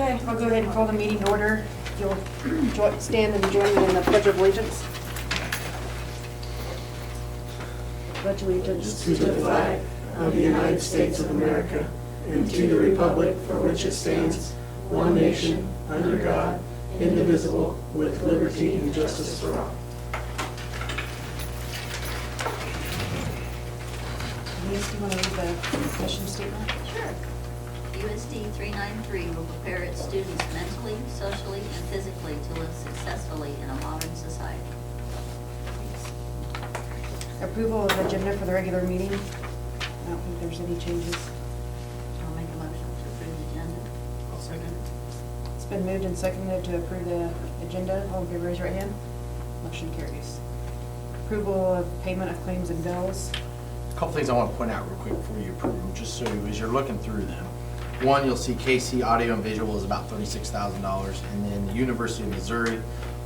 Okay, I'll go ahead and call the meeting to order. You'll stand and join me in the Pledge of Allegiance. Pledge allegiance To the flag of the United States of America and to the republic for which it stands, one nation, under God, indivisible, with liberty and justice for all. Denise, do you want to read the mission statement? Sure. USD 393 will prepare its students mentally, socially, and physically to live successfully in a modern society. Approval of agenda for the regular meeting. I don't think there's any changes. I'll make a motion to approve the agenda. I'll second it. It's been moved and seconded to approve the agenda. All in favor, raise your right hand. Motion carries. Approval of payment of claims and bills. A couple things I want to point out real quick before you approve them, just so as you're looking through them. One, you'll see KC Audio and Visual is about $36,000, and then the University of Missouri,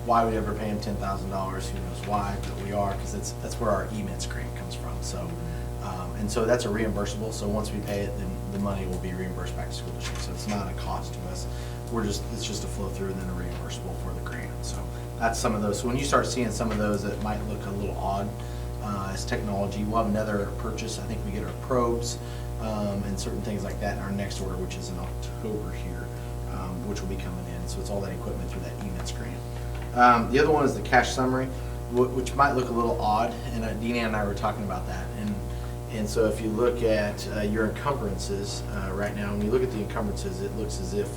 why we ever pay them $10,000, who knows why, but we are, because that's where our EMITS grant comes from. So, and so that's a reimbursable, so once we pay it, then the money will be reimbursed back to school district, so it's not a cost to us. It's just a flow through and then a reimbursable for the grant. So that's some of those. So when you start seeing some of those that might look a little odd, as technology, we'll have another purchase. I think we get our probes and certain things like that in our next order, which is in October here, which will be coming in. So it's all that equipment through that EMITS grant. The other one is the cash summary, which might look a little odd, and Deanna and I were talking about that. And so if you look at your encumbrances right now, when you look at the encumbrances, it looks as if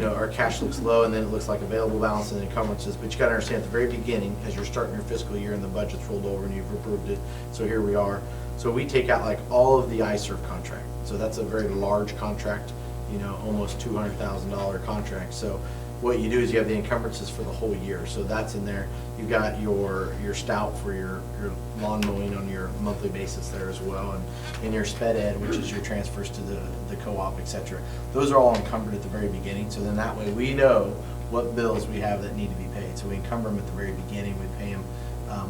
our cash looks low, and then it looks like available balance and encumbrances. But you got to understand, at the very beginning, as you're starting your fiscal year and the budget's rolled over and you've approved it, so here we are. So we take out like all of the iServe contract. So that's a very large contract, almost $200,000 contract. So what you do is you have the encumbrances for the whole year. So that's in there. You've got your stout for your lawn mowing on your monthly basis there as well, and your sped ed, which is your transfers to the co-op, etc. Those are all encumbered at the very beginning. So then that way we know what bills we have that need to be paid. So we encumber them at the very beginning. We pay them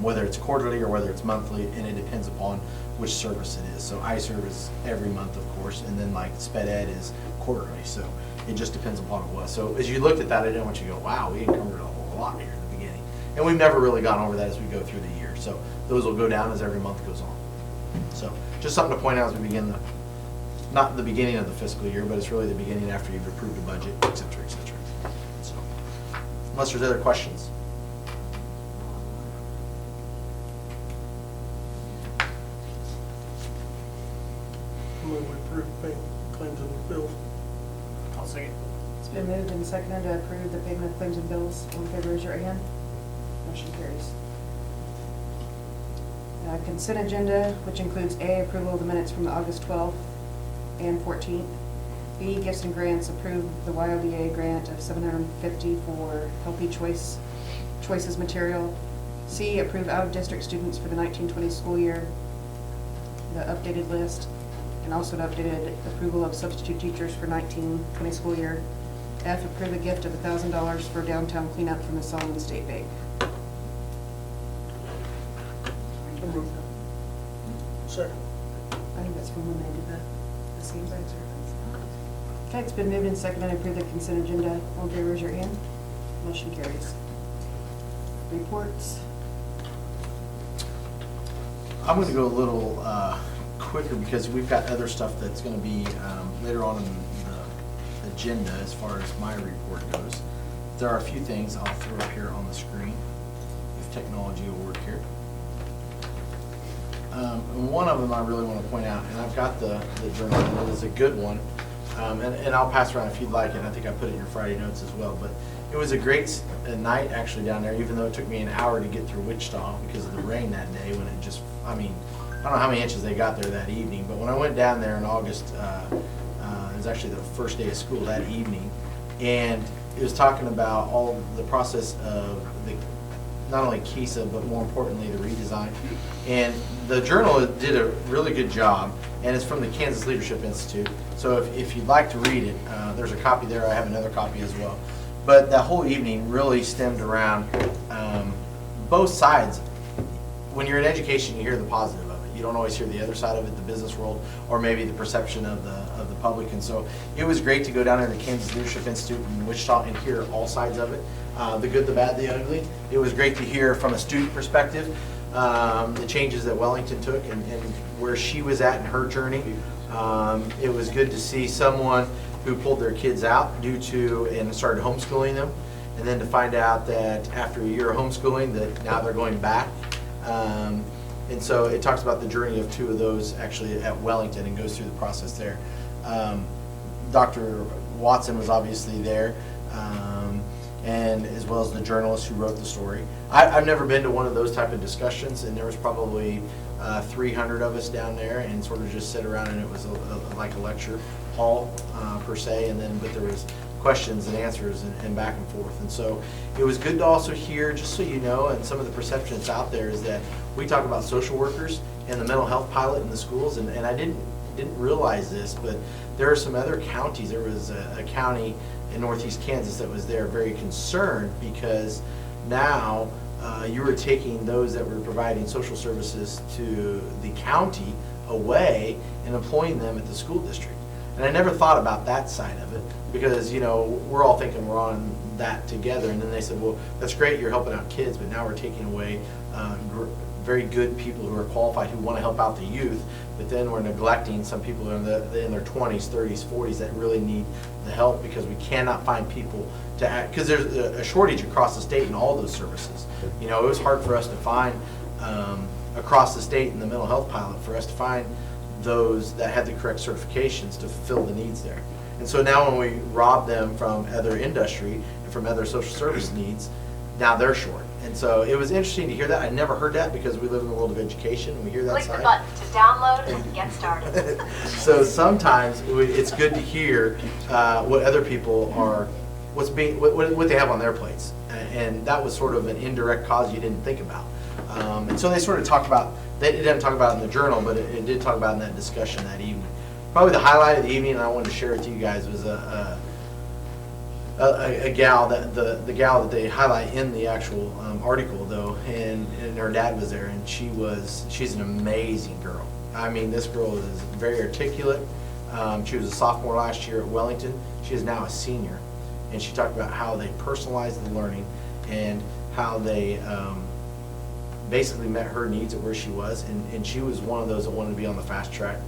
whether it's quarterly or whether it's monthly, and it depends upon which service it is. So iServe is every month, of course, and then like sped ed is quarterly. So it just depends upon what it was. So as you looked at that, I didn't want you to go, wow, we encumbered a whole lot here at the beginning. And we've never really gone over that as we go through the year. So those will go down as every month goes on. So just something to point out as we begin not the beginning of the fiscal year, but it's really the beginning after you've approved the budget, et cetera, et cetera. So unless there's other questions. Move we approve paying claims and bills. I'll second. It's been moved and seconded to approve the payment of claims and bills. All in favor, raise your right hand. Motion carries. Consent agenda, which includes A, approval of the minutes from the August 12th and 14th. B, gifts and grants, approve the YOBA grant of $750 for Healthy Choices material. C, approve out-of-district students for the 1920 school year, the updated list, and also an updated approval of substitute teachers for 1920 school year. F, approve a gift of $1,000 for downtown cleanup from the Solomon State Bank. Second. I think that's from when they did the same bags. Okay, it's been moved and seconded to approve the consent agenda. All in favor, raise your hand. Motion carries. Reports. I'm going to go a little quicker because we've got other stuff that's going to be later on in the agenda as far as my report goes. There are a few things I'll throw up here on the screen if technology will work here. And one of them I really want to point out, and I've got the journal, and it is a good one, and I'll pass around if you'd like it. I think I put it in your Friday notes as well, but it was a great night actually down there, even though it took me an hour to get through Wichita because of the rain that day when it just, I don't know how many inches they got there that evening, but when I went down there in August, it was actually the first day of school that evening, and it was talking about all the process of not only KISA, but more importantly, the redesign. And the journal did a really good job, and it's from the Kansas Leadership Institute. So if you'd like to read it, there's a copy there. I have another copy as well. But that whole evening really stemmed around both sides. When you're in education, you hear the positive of it. you don't always hear the other side of it, the business world, or maybe the perception of the public. And so it was great to go down to the Kansas Leadership Institute in Wichita and hear all sides of it, the good, the bad, the ugly. It was great to hear from a student perspective the changes that Wellington took and where she was at in her journey. It was good to see someone who pulled their kids out due to and started homeschooling them, and then to find out that after a year of homeschooling that now they're going back. And so it talks about the journey of two of those actually at Wellington and goes through the process there. Dr. Watson was obviously there, and as well as the journalist who wrote the story. I've never been to one of those type of discussions, and there was probably 300 of us down there, and sort of just sit around, and it was like a lecture hall per se, and then but there was questions and answers and back and forth. And so it was good to also hear, just so you know, and some of the perception that's out there is that we talk about social workers and the mental health pilot in the schools, and I didn't realize this, but there are some other counties. There was a county in northeast Kansas that was there very concerned because now you were taking those that were providing social services to the county away and employing them at the school district. And I never thought about that side of it because, you know, we're all thinking we're on that together. And then they said, well, that's great, you're helping out kids, but now we're taking away very good people who are qualified who want to help out the youth, but then we're neglecting some people in their 20s, 30s, 40s that really need the help because we cannot find people to act, because there's a shortage across the state in all those services. You know, it was hard for us to find across the state in the mental health pilot for us to find those that had the correct certifications to fulfill the needs there. And so now when we rob them from other industry and from other social service needs, now they're short. And so it was interesting to hear that. I never heard that because we live in the world of education and we hear that Click side. the button to download and get started. So sometimes it's good to hear what other people are, what they have on their plates. And that was sort of an indirect cause you didn't think about. And so they sort of talked about, they didn't talk about it in the journal, but it did talk about it in that discussion that evening. Probably the highlight of the evening, and I wanted to share with you guys, was a gal that the gal that they highlight in the actual article though, and her dad was there, and she's an amazing girl. I mean, this girl is very articulate. She was a sophomore last year at Wellington. She is now a senior, and she talked about how they personalized the learning and how they basically met her needs at where she was, and she was one of those that wanted to be on the fast track.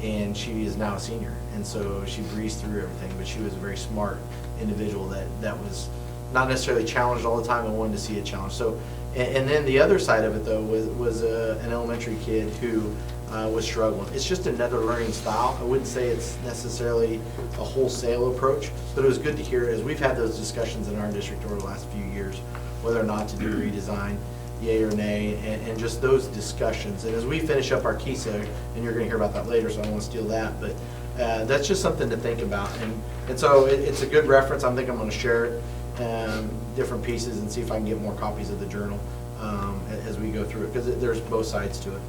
And she is now a senior, and so she breezed through everything, but she was a very smart individual that was not necessarily challenged all the time and wanted to see a challenge. So, and then the other side of it though was an elementary kid who was struggling. It's just another learning style. I wouldn't say it's necessarily a wholesale approach, but it was good to hear as we've had those discussions in our district over the last few years, whether or not to do redesign, yay or nay, and just those discussions. And as we finish up our KISA, and you're going to hear about that later, so I don't want to steal that, but that's just something to think about. And so it's a good reference. I think I'm going to share it, different pieces, and see if I can get more copies of the journal as we go through it, because there's both sides to it,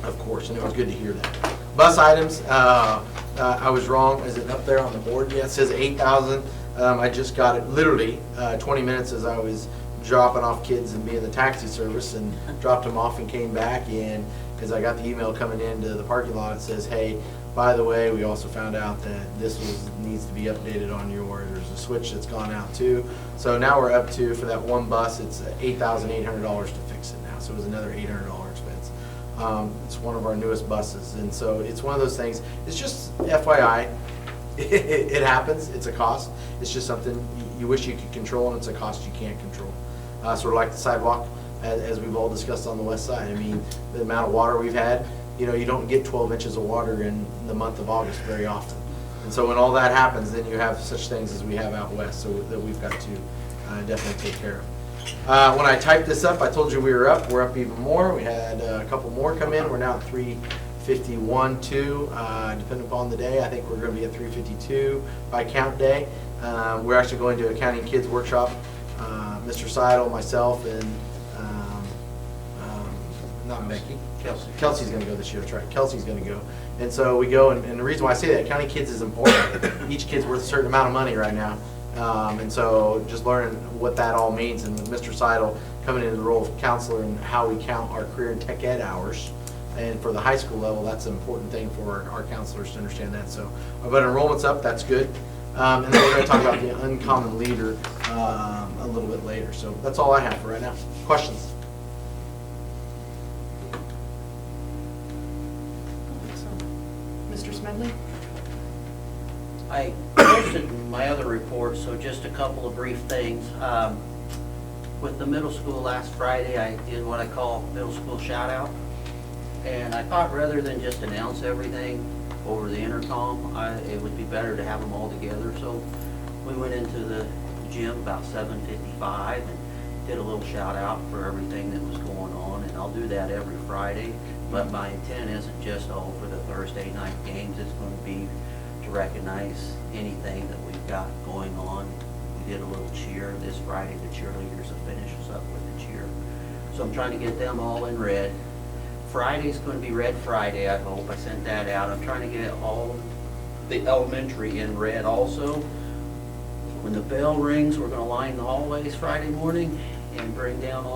of course, and it was good to hear that. Bus items, I was wrong. Is it up there on the board? Yeah, it says 8,000. I just got it literally 20 minutes as I was dropping off kids and being the taxi service, and dropped them off and came back, and as I got the email coming into the parking lot, it says, hey, by the way, we also found out that this needs to be updated on there's a switch that's gone out too. So now we're up to, for that one bus, it's $8,800 to fix it now. So it was another $800 expense. It's one of our newest buses, and so it's one of those things. It's just FYI, it happens. It's a cost. It's just something you wish you could control, and it's a cost you can't control. Sort of like the sidewalk, as we've all discussed on the west side. I mean, the amount of water we've had, you know, you don't get 12 inches of water in the month of August very often. And so when all that happens, then you have such things as we have out west, so that we've got to definitely take care of. When I typed this up, I told you we were up. We're up even more. We had a couple more come in. We're now at 351, depending upon the day. I think we're going to be at 352 by count day. We're actually going to a County Kids Workshop. Mr. Seidel, myself, and not Becky. Kelsey's going to go this year. That's right. Kelsey's going to go. And so we go, and the reason why I say that, County Kids is important. Each kid's worth a certain amount of money right now. And so just learning what that all means, and with Mr. Seidel coming into the role of counselor and how we count our career and tech ed hours. And for the high school level, that's an important thing for our counselors to understand that. So, but enrollment's up, that's good. And then we're going to talk about the uncommon leader a little bit later. So that's all I have for right now. Questions? Mr. Smedley? I posted my other report, so just a couple of brief things. With the middle school last Friday, I did what I call middle school shout out. And I thought rather than just announce everything over the intercom, it would be better to have them all together. So we went into the gym about 7:55 and did a little shout out for everything that was going on. And I'll do that every Friday. But my intent isn't just all for the Thursday night games. It's going to be to recognize anything that we've got going on. We did a little cheer this Friday. The cheerleaders will finish us up with the cheer. So I'm trying to get them all in red. Friday's going to be Red Friday, I hope. I sent that out. I'm trying to get all the elementary in red also. When the bell rings, we're going to line the hallways Friday morning and bring down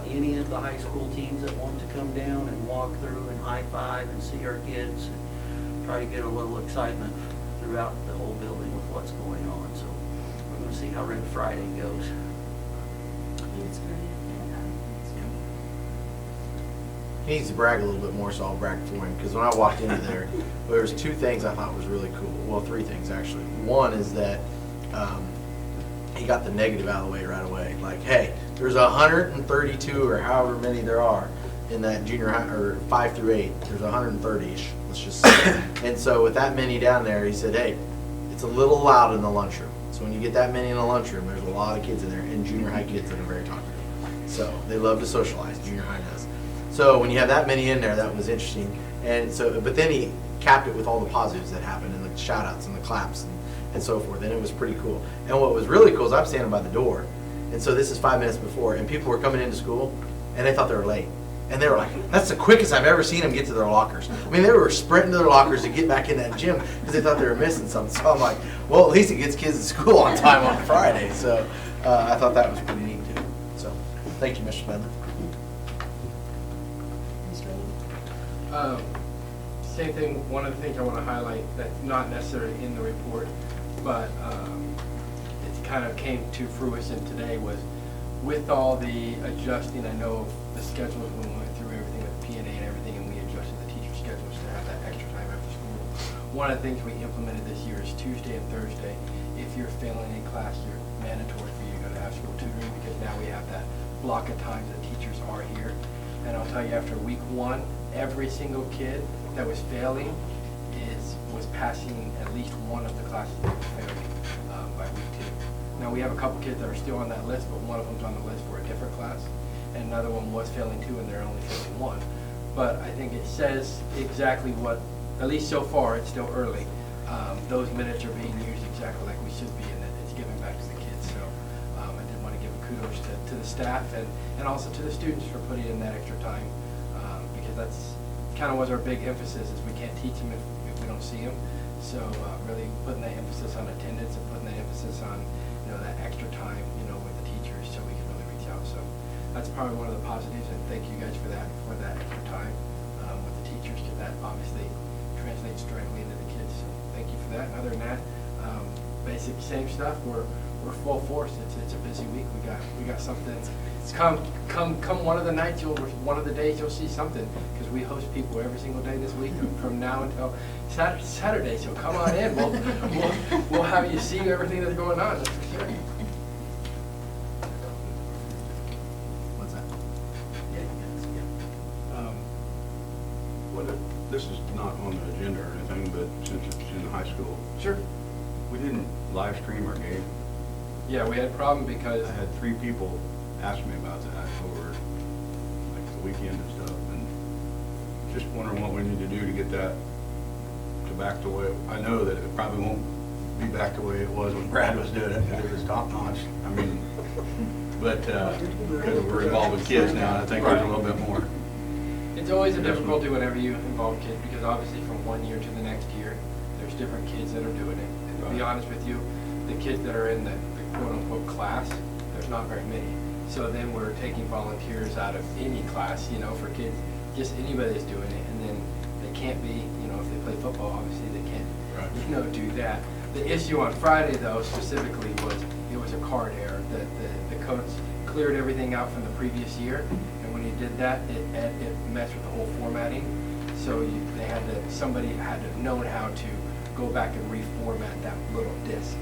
any of the high school teams that want to come down and walk through and high five and see our kids and try to get a little excitement throughout the whole building with what's going on. So we're going to see how Red Friday goes. He needs to brag a little bit more, so I'll brag for him. Because when I walked into there, there was two things I thought was really cool. Well, three things actually. One is that he got the negative out of the way right away. Like, hey, there's 132 or however many there are in that junior high, or 5 through 8. There's 130-ish, let's just say. And so with that many down there, he said, hey, it's a little loud in the lunchroom. So when you get that many in the lunchroom, there's a lot of kids in there, and junior high kids that are very talkative. So they love to socialize, junior high does. So when you have that many in there, that was interesting. And so, but then he capped it with all the positives that happened, and the shout outs and the claps and so forth. And it was pretty cool. And what was really cool is I'm standing by the door. And so this is 5 minutes before, and people were coming into school, and they thought they were late. And they were like, that's the quickest I've ever seen them get to their lockers. I mean, they were sprinting to their lockers to get back in that gym because they thought they were missing something. So I'm like, well, at least it gets kids to school on time on Friday. So I thought that was pretty neat too. So thank you, Mr. Smedley. Same thing, one of the things I want to highlight that's not necessarily in the report, but it kind of came to fruition today was with all the adjusting, I know of the schedules when we went through everything with P&A and everything, and we adjusted the teacher schedules to have that extra time after school. One of the things we implemented this year is Tuesday and Thursday. If you're failing a class, you're mandatory for you to go to after school tutoring because now we have that block of time that teachers are here. And I'll tell you, after week 1, every single kid that was failing was passing at least one of the classes that was failing by week 2. Now we have a couple kids that are still on that list, but one of them's on the list for a different class, and another one was failing 2, and they're only failing 1. But I think it says exactly what, at least so far, it's still early. Those minutes are being used exactly like we should be, and it's giving back to the kids. So I did want to give a kudos to the staff and also to the students for putting in that extra time. That's kind of was our big emphasis is we can't teach them if we don't see them. So really putting that emphasis on attendance and putting that emphasis on that extra time with the teachers so we can really reach out. So that's probably one of the positives, and thank you guys for that extra time with the teachers because that obviously translates directly into the kids. So thank you for that. Other than that, basic same stuff. We're full force. It's a busy week. We got something. Come one of the nights, one of the days you'll see something because we host people every single day this week from now until Saturday. So come on in. We'll have you see everything that's going on. That's for sure. What's that? This is not on the agenda or anything, but since it's in high school, Sure. we didn't live stream our game. Yeah, we had a problem because I had 3 people ask me about that over like the weekend and stuff, and just wondering what we need to do to get that to back the way. I know that it probably won't be back the way it was when Brad was doing it. It was top notch. I mean, but because we're involved with kids now, I think there's a little bit more. it's always a difficulty whenever you involve kids because obviously from one year to the next year, there's different kids that are doing it. And to be honest with you, the kids that are in the quote-unquote class, there's not very many. So then we're taking volunteers out of any class, you know, for kids, just anybody that's doing it. And then they can't be, you know, if they play football, obviously they can't, Right. you know, do that. The issue on Friday, though, specifically was, it was a card error. The coach cleared everything out from the previous year, and when he did that, it messed with the whole formatting. So somebody had to have known how to go back and reformat that little disc.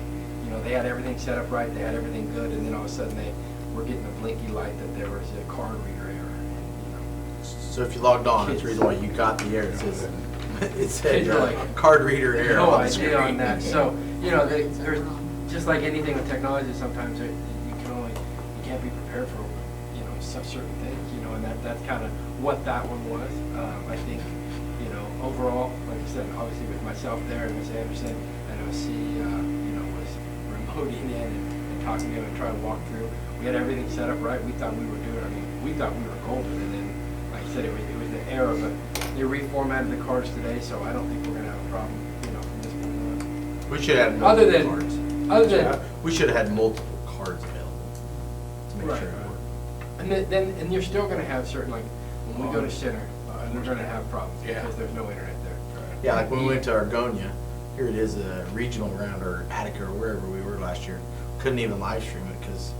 You know, they had everything set up right, they had everything good, and then all of a sudden they were getting a blinky light that there was a card reader error. And, you know, So if you logged on, that's the reason why you got the error. It says, it said Kids are like, card reader error no on the idea on screen. that. So, you know, It's there's, wrong. just like anything with technology, sometimes you can't be prepared for, you know, some certain things, you know, and that's kind of what that one was. I think, you know, overall, like I said, obviously with myself there and Ms. Anderson, and OC, you know, was remoting in and talking to him and trying to walk through. We had everything set up right. We thought we were doing, we thought we were golden, and then, like I said, it was the error, but they reformatted the cards today, so I don't think we're gonna have a problem, you know, from this point on. We should have Other multiple than- cards. Other than, We should have had multiple cards available to make Right. sure it worked. and you're still gonna have certain, like, when we go to center, we're gonna have problems, Yeah. because there's no internet there. Yeah, like when we went to Argonia, here it is, a regional round, or Attica, or wherever we were last year. Couldn't even live stream it because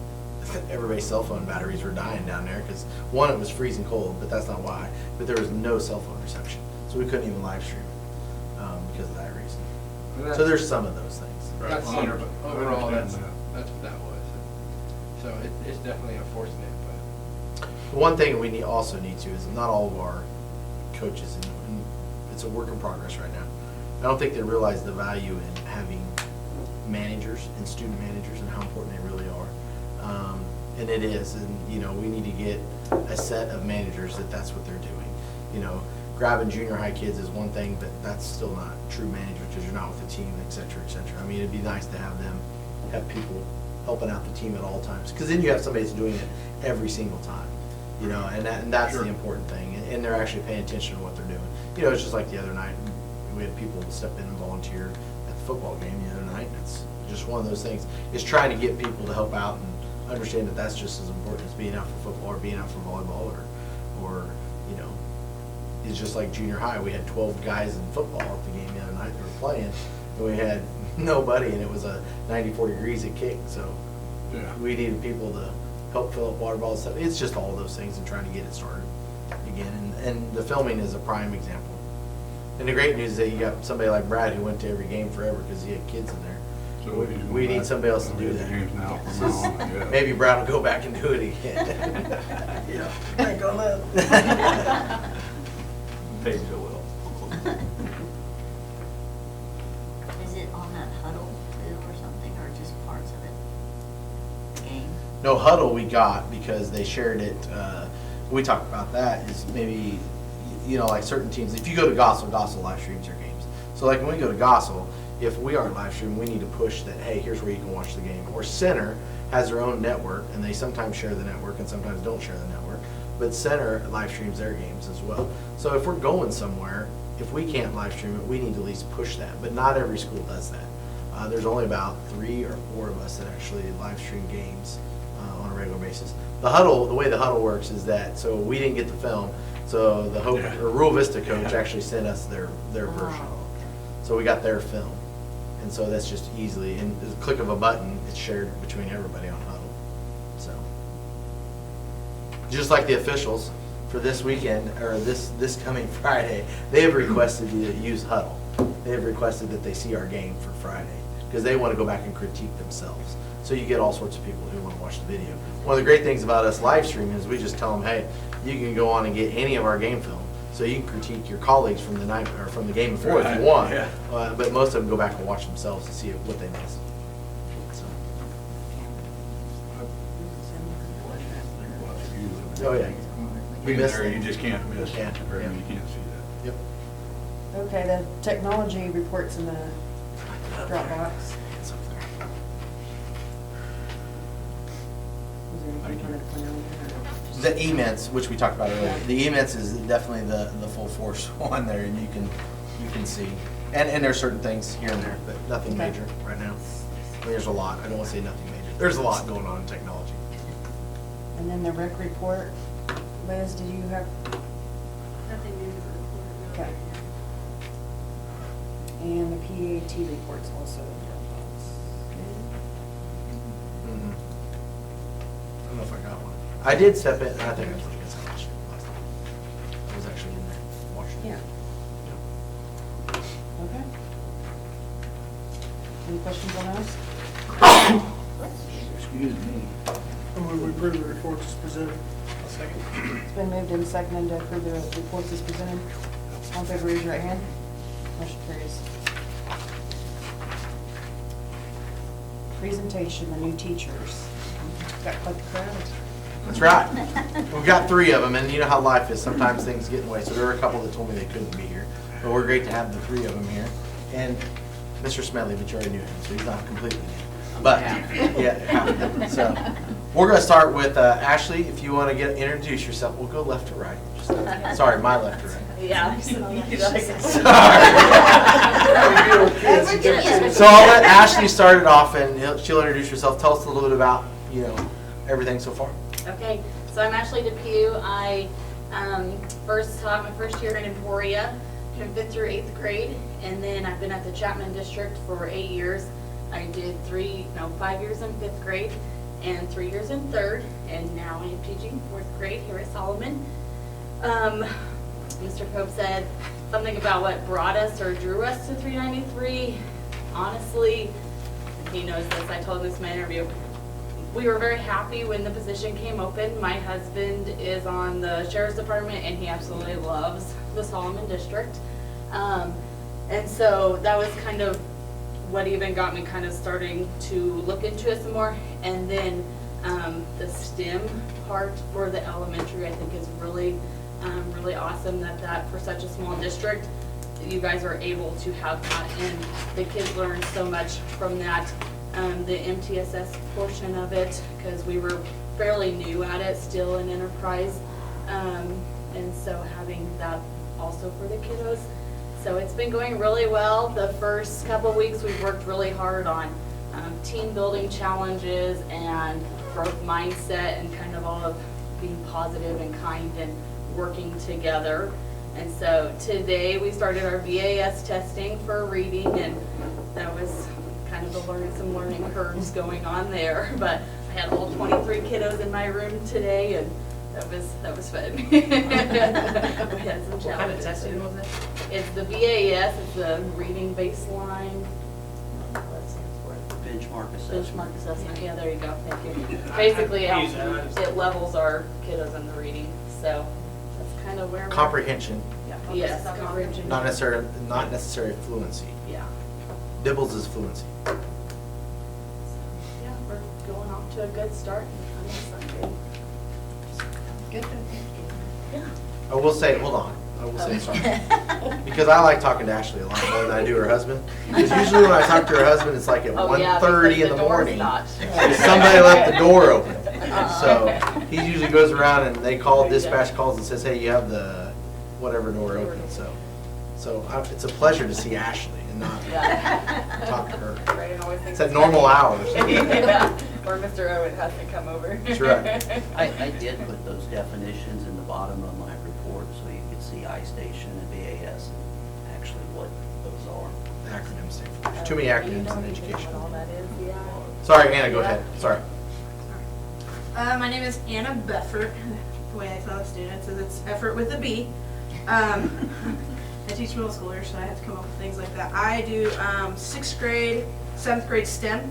everybody's cell phone batteries were dying down there because, one, it was freezing cold, but that's not why. But there was no cell phone reception, so we couldn't even live stream it because of that reason. And So there's some of those things. That's Right. center, but I overall, understand that's what that was. So it's definitely unfortunate, but. The one thing we also need to is not all of our coaches, and it's a work in progress right now. I don't think they realize the value in having managers and student managers and how important they really are. And it is, and you know, we need to get a set of managers that's what they're doing. You know, grabbing junior high kids is one thing, but that's still not true managers because you're not with the team, et cetera, et cetera. I mean, it'd be nice to have people helping out the team at all times, because then you have somebody that's doing it every single time. You know, and that's Sure. the important thing, and they're actually paying attention to what they're doing. You know, it's just like the other night, we had people step in and volunteer at the football game the other night. It's just one of those things. It's trying to get people to help out and understand that that's just as important as being out for football or being out for volleyball or you know, it's just like junior high. We had 12 guys in football at the game the other night that were playing, and we had nobody, and it was a 94 degrees at kick. So Yeah. we needed people to help fill up water bottles. Stuff. It's just all those things and trying to get it started again. And the filming is a prime example. And the great news is that you got somebody like Brad who went to every game forever because he had kids in there. So he's going We need back somebody else to to do the that. games now from This is- now on, yeah. Maybe Brad will go back and do it again. Yeah. Ain't gonna let. Maybe it will. Is it on that huddle too or something, or just parts of it? Game? No, Huddle we got because they shared it, we talked about that, is maybe, you know, like certain teams, if you go to Gossel live streams their games. So like when we go to Gossel, if we aren't live streaming, we need to push that, hey, here's where you can watch the game. Or Center has their own network, and they sometimes share the network and sometimes don't share the network. But Center live streams their games as well. So if we're going somewhere, if we can't live stream it, we need to at least push that. But not every school does that. There's only about 3 or 4 of us that actually live stream games on a regular basis. The Huddle, the way the Huddle works is that, so we didn't get the film, so the Hope, Yeah. or Rural Vista coach actually sent us their version. Oh, okay. So we got their film. And so that's just easily, in the click of a button, it's shared between everybody on Huddle. So, just like the officials for this weekend, or this coming Friday, they have requested you to use Huddle. They have requested that they see our game for Friday, because they want to go back and critique themselves. So you get all sorts of people who want to watch the video. One of the great things about us live streaming is we just tell them, hey, you can go on and get any of our game film. So you can critique your colleagues from the night, or from the game before if Right, you want. yeah. But most of them go back and watch themselves to see what they missed. So. Oh, yeah. Being missed there, it. you just can't miss, Yeah, or yeah. you can't see that. Yep. Okay, the technology reports in the Dropbox. It's up there. Was there anything you wanted to point out here? The E-Mints, which we talked about earlier, the E-Mints is definitely the full force one there, and you can see. And there's certain things here and there, but nothing Okay. major right now. I mean, there's a lot. I don't want to say nothing major. There's a lot going on in technology. And then the rec report, Liz, did you have, Nothing new to report. no. Okay. and the PAT report's also in your box. Mhm. I don't know if I got one. I did step in, I think I told you guys how last time. I was actually in there watching. Yeah. Okay. Any questions on those? Excuse me. We approve the reports as presented. It's been moved and seconded to approve the reports as presented. All in favor, raise your right hand. Motion carries. Presentation, the new teachers. Got quite the crowd. That's right. We've got 3 of them, and you know how life is. Sometimes things get in the way. So there were a couple that told me they couldn't be here. But we're great to have the 3 of them here. And Mr. Smedley, but you already knew him, so he's not completely new. But, yeah, half. So we're going to start with Ashley. If you want to introduce yourself, we'll go left to right. Sorry, my left to right. Yeah. So I'll let Ashley start it off, and she'll introduce herself. Tell us a little bit about, everything so far. Okay, so I'm Ashley Depew. I first taught my first year in Emporia from 5th through 8th grade, and then I've been at the Chapman District for 8 years. I did 5 years in 5th grade and 3 years in 3rd, and now I am teaching 4th grade here at Solomon. Mr. Pope said something about what brought us or drew us to 393. Honestly, he knows this, I told him this in my interview, we were very happy when the position came open. My husband is on the Sheriff's Department and he absolutely loves the Solomon District. And so that was kind of what even got me kind of starting to look into it some more. And then the STEM part for the elementary, I think is really awesome that for such a small district, you guys are able to have that, and the kids learn so much from that. The MTSS portion of it, because we were fairly new at it, still in enterprise, and so having that also for the kiddos. So it's been going really well. The first couple of weeks we've worked really hard on team building challenges and growth mindset and kind of all of being positive and kind and working together. And so today we started our BAS testing for reading, and that was kind of some learning curves going on there. But I had all 23 kiddos in my room today, and that was fun. We had some challenges. What kind of testing was it? It's the BAS, it's the reading baseline. Benchmark assessment. Benchmark assessment, yeah, there you go, thank you. Basically, it levels our kiddos in the reading, so that's kind of where we're. Comprehension, Yes, comprehension. not necessarily fluency. Yeah. Dibbles is fluency. Yeah, we're going off to a good start. I'm excited. Good. Yeah. I will say, hold on. I will say sorry. Because I like talking to Ashley a lot more than I do her husband. Because usually when I talk to her husband, it's like at Oh, yeah, 1:30 in because the door's morning. not. Somebody left the door open. So he usually goes around and they call, dispatch calls and says, hey, you have the whatever door open. So it's a pleasure to see Ashley and not Yeah. talk to her. Brayden always thinks It's at normal hours. Yeah, or Mr. Owen has to come over. That's right. I did put those definitions in the bottom of my report so you could see iStation and BAS and actually what those are. Acronyms stand for. There's too many acronyms in education. What all that is, yeah. Sorry, Anna, go ahead. Sorry. My name is Anna Beffert. The way I tell the students is it's effort with a B. I teach middle schoolers, so I have to come up with things like that. I do 6th grade, 7th grade STEM.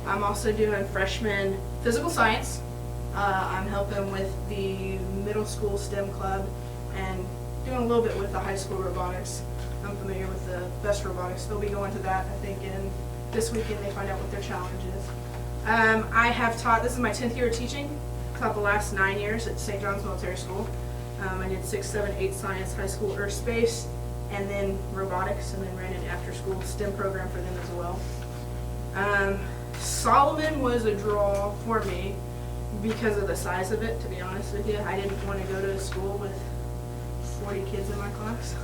I'm also doing freshman physical science. I'm helping with the middle school STEM club and doing a little bit with the high school robotics. I'm familiar with the best robotics. They'll be going to that, I think, in this weekend. They find out what their challenge is. I have taught, this is my 10th year of teaching, taught the last 9 years at St. John's Military School. I did 6, 7, 8 science, high school earth space, and then robotics, and then ran an after school STEM program for them as well. Solomon was a draw for me because of the size of it, to be honest with you. I didn't want to go to a school with 40 kids in my class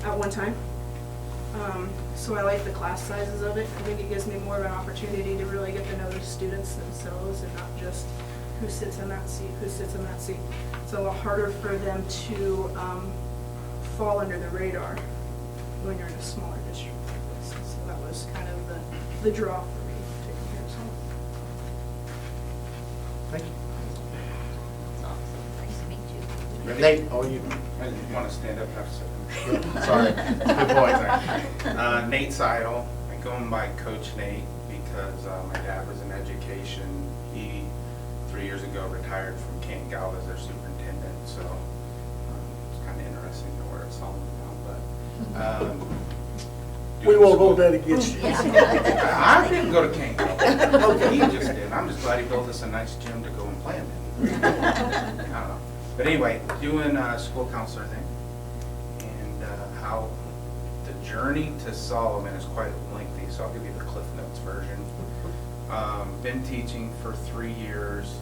at one time. So I like the class sizes of it. I think it gives me more of an opportunity to really get to know the students themselves and not just who sits in that seat, who sits in that seat. It's a lot harder for them to fall under the radar when you're in a smaller district like this. So that was kind of the draw for me taking here. So. Thank you. That's awesome. Nice to meet you. Nate, oh, you, I want to stand up half a second. sorry, good point. Nate Seidel, I go by Coach Nate because my dad was in education. He, 3 years ago, retired from Kent Gal as their superintendent, so it's kind of interesting to where it's all now. But We won't hold that against you. I didn't go to Kent Gal. He just did. I'm just glad he built us a nice gym to go and play in. I don't know. But anyway, doing a school counselor thing, and how the journey to Solomon is quite lengthy, so I'll give you the Cliff Notes version. Been teaching for 3 years,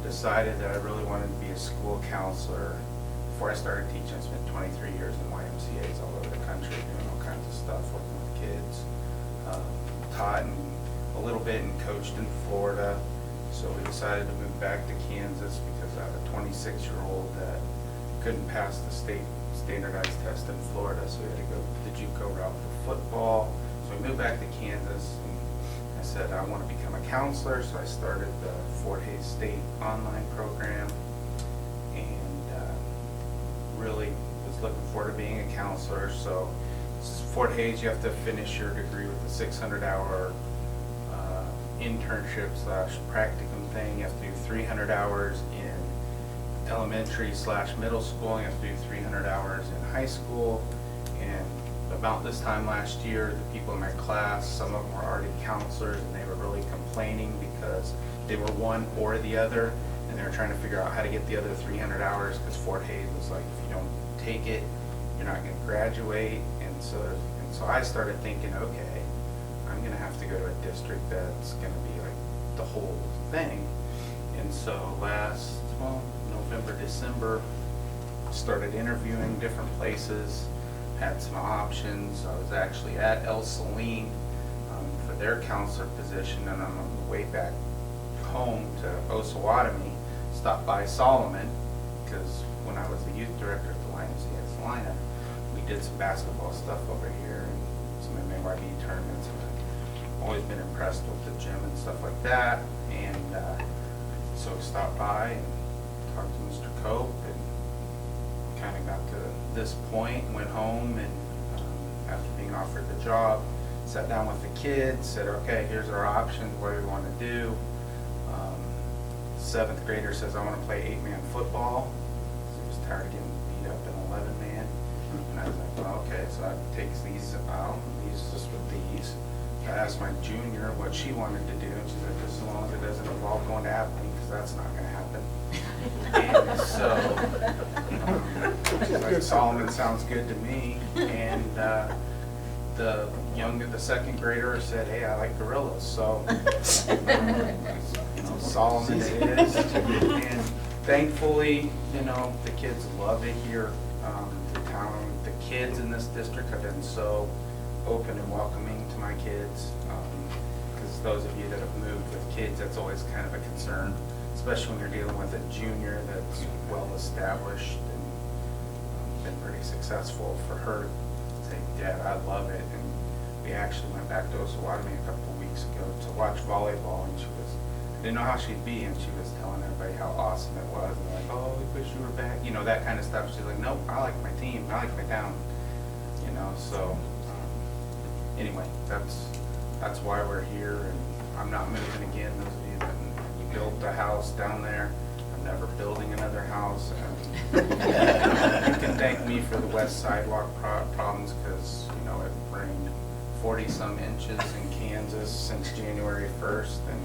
decided that I really wanted to be a school counselor. Before I started teaching, I spent 23 years in YMCAs all over the country doing all kinds of stuff, working with kids. Taught a little bit and coached in Florida. So we decided to move back to Kansas because I have a 26-year-old that couldn't pass the state standardized test in Florida, so we had to go the JUCO route for football. So we moved back to Kansas, and I said I want to become a counselor, so I started the Fort Hays State online program, and really was looking forward to being a counselor. So Fort Hays, you have to finish your degree with a 600-hour internship / practicum thing. You have to do 300 hours in elementary / middle school. You have to do 300 hours in high school. And about this time last year, the people in my class, some of them were already counselors, and they were really complaining because they were one or the other, and they were trying to figure out how to get the other 300 hours because Fort Hays was like, if you don't take it, you're not going to graduate. And so I started thinking, okay, I'm going to have to go to a district that's going to be like the whole thing. And so November, December, started interviewing different places, had some options. I was actually at El Saline for their counselor position, and I'm on the way back home to Osawatomie, stopped by Solomon, because when I was the youth director at the YMCA Salina, we did some basketball stuff over here and some MAYB tournaments. I've always been impressed with the gym and stuff like that, and so we stopped by and talked to Mr. Cope, and kind of got to this point, went home, and after being offered the job, sat down with the kids, said, okay, here's our options, what do we want to do? 7th grader says, I want to play 8-man football. He was tired of getting beat up in 11-man. And I was like, well, okay, so I take these out, these just with these. I asked my junior what she wanted to do, and she said, just as long as it doesn't involve going to Abilene, because that's not going to happen. And so, she's like, Solomon sounds good to me. And the 2nd grader said, hey, I like gorillas. So, Solomon it is. And thankfully, the kids love it here. The town, the kids in this district have been so open and welcoming to my kids. Because those of you that have moved with kids, that's always kind of a concern, especially when you're dealing with a junior that's well established and been pretty successful. For her to say, Dad, I love it. And we actually went back to Osawatomie a couple of weeks ago to watch volleyball, and I didn't know how she'd be, and she was telling everybody how awesome it was, and they're like, oh, we wish you were back, that kind of stuff. She's like, nope, I like my team, I like my town, so anyway, that's why we're here, and I'm not moving again. Those of you that we built a house down there, I'm never building another house. And you can thank me for the west sidewalk problems, because it rained 40-some inches in Kansas since January 1st, and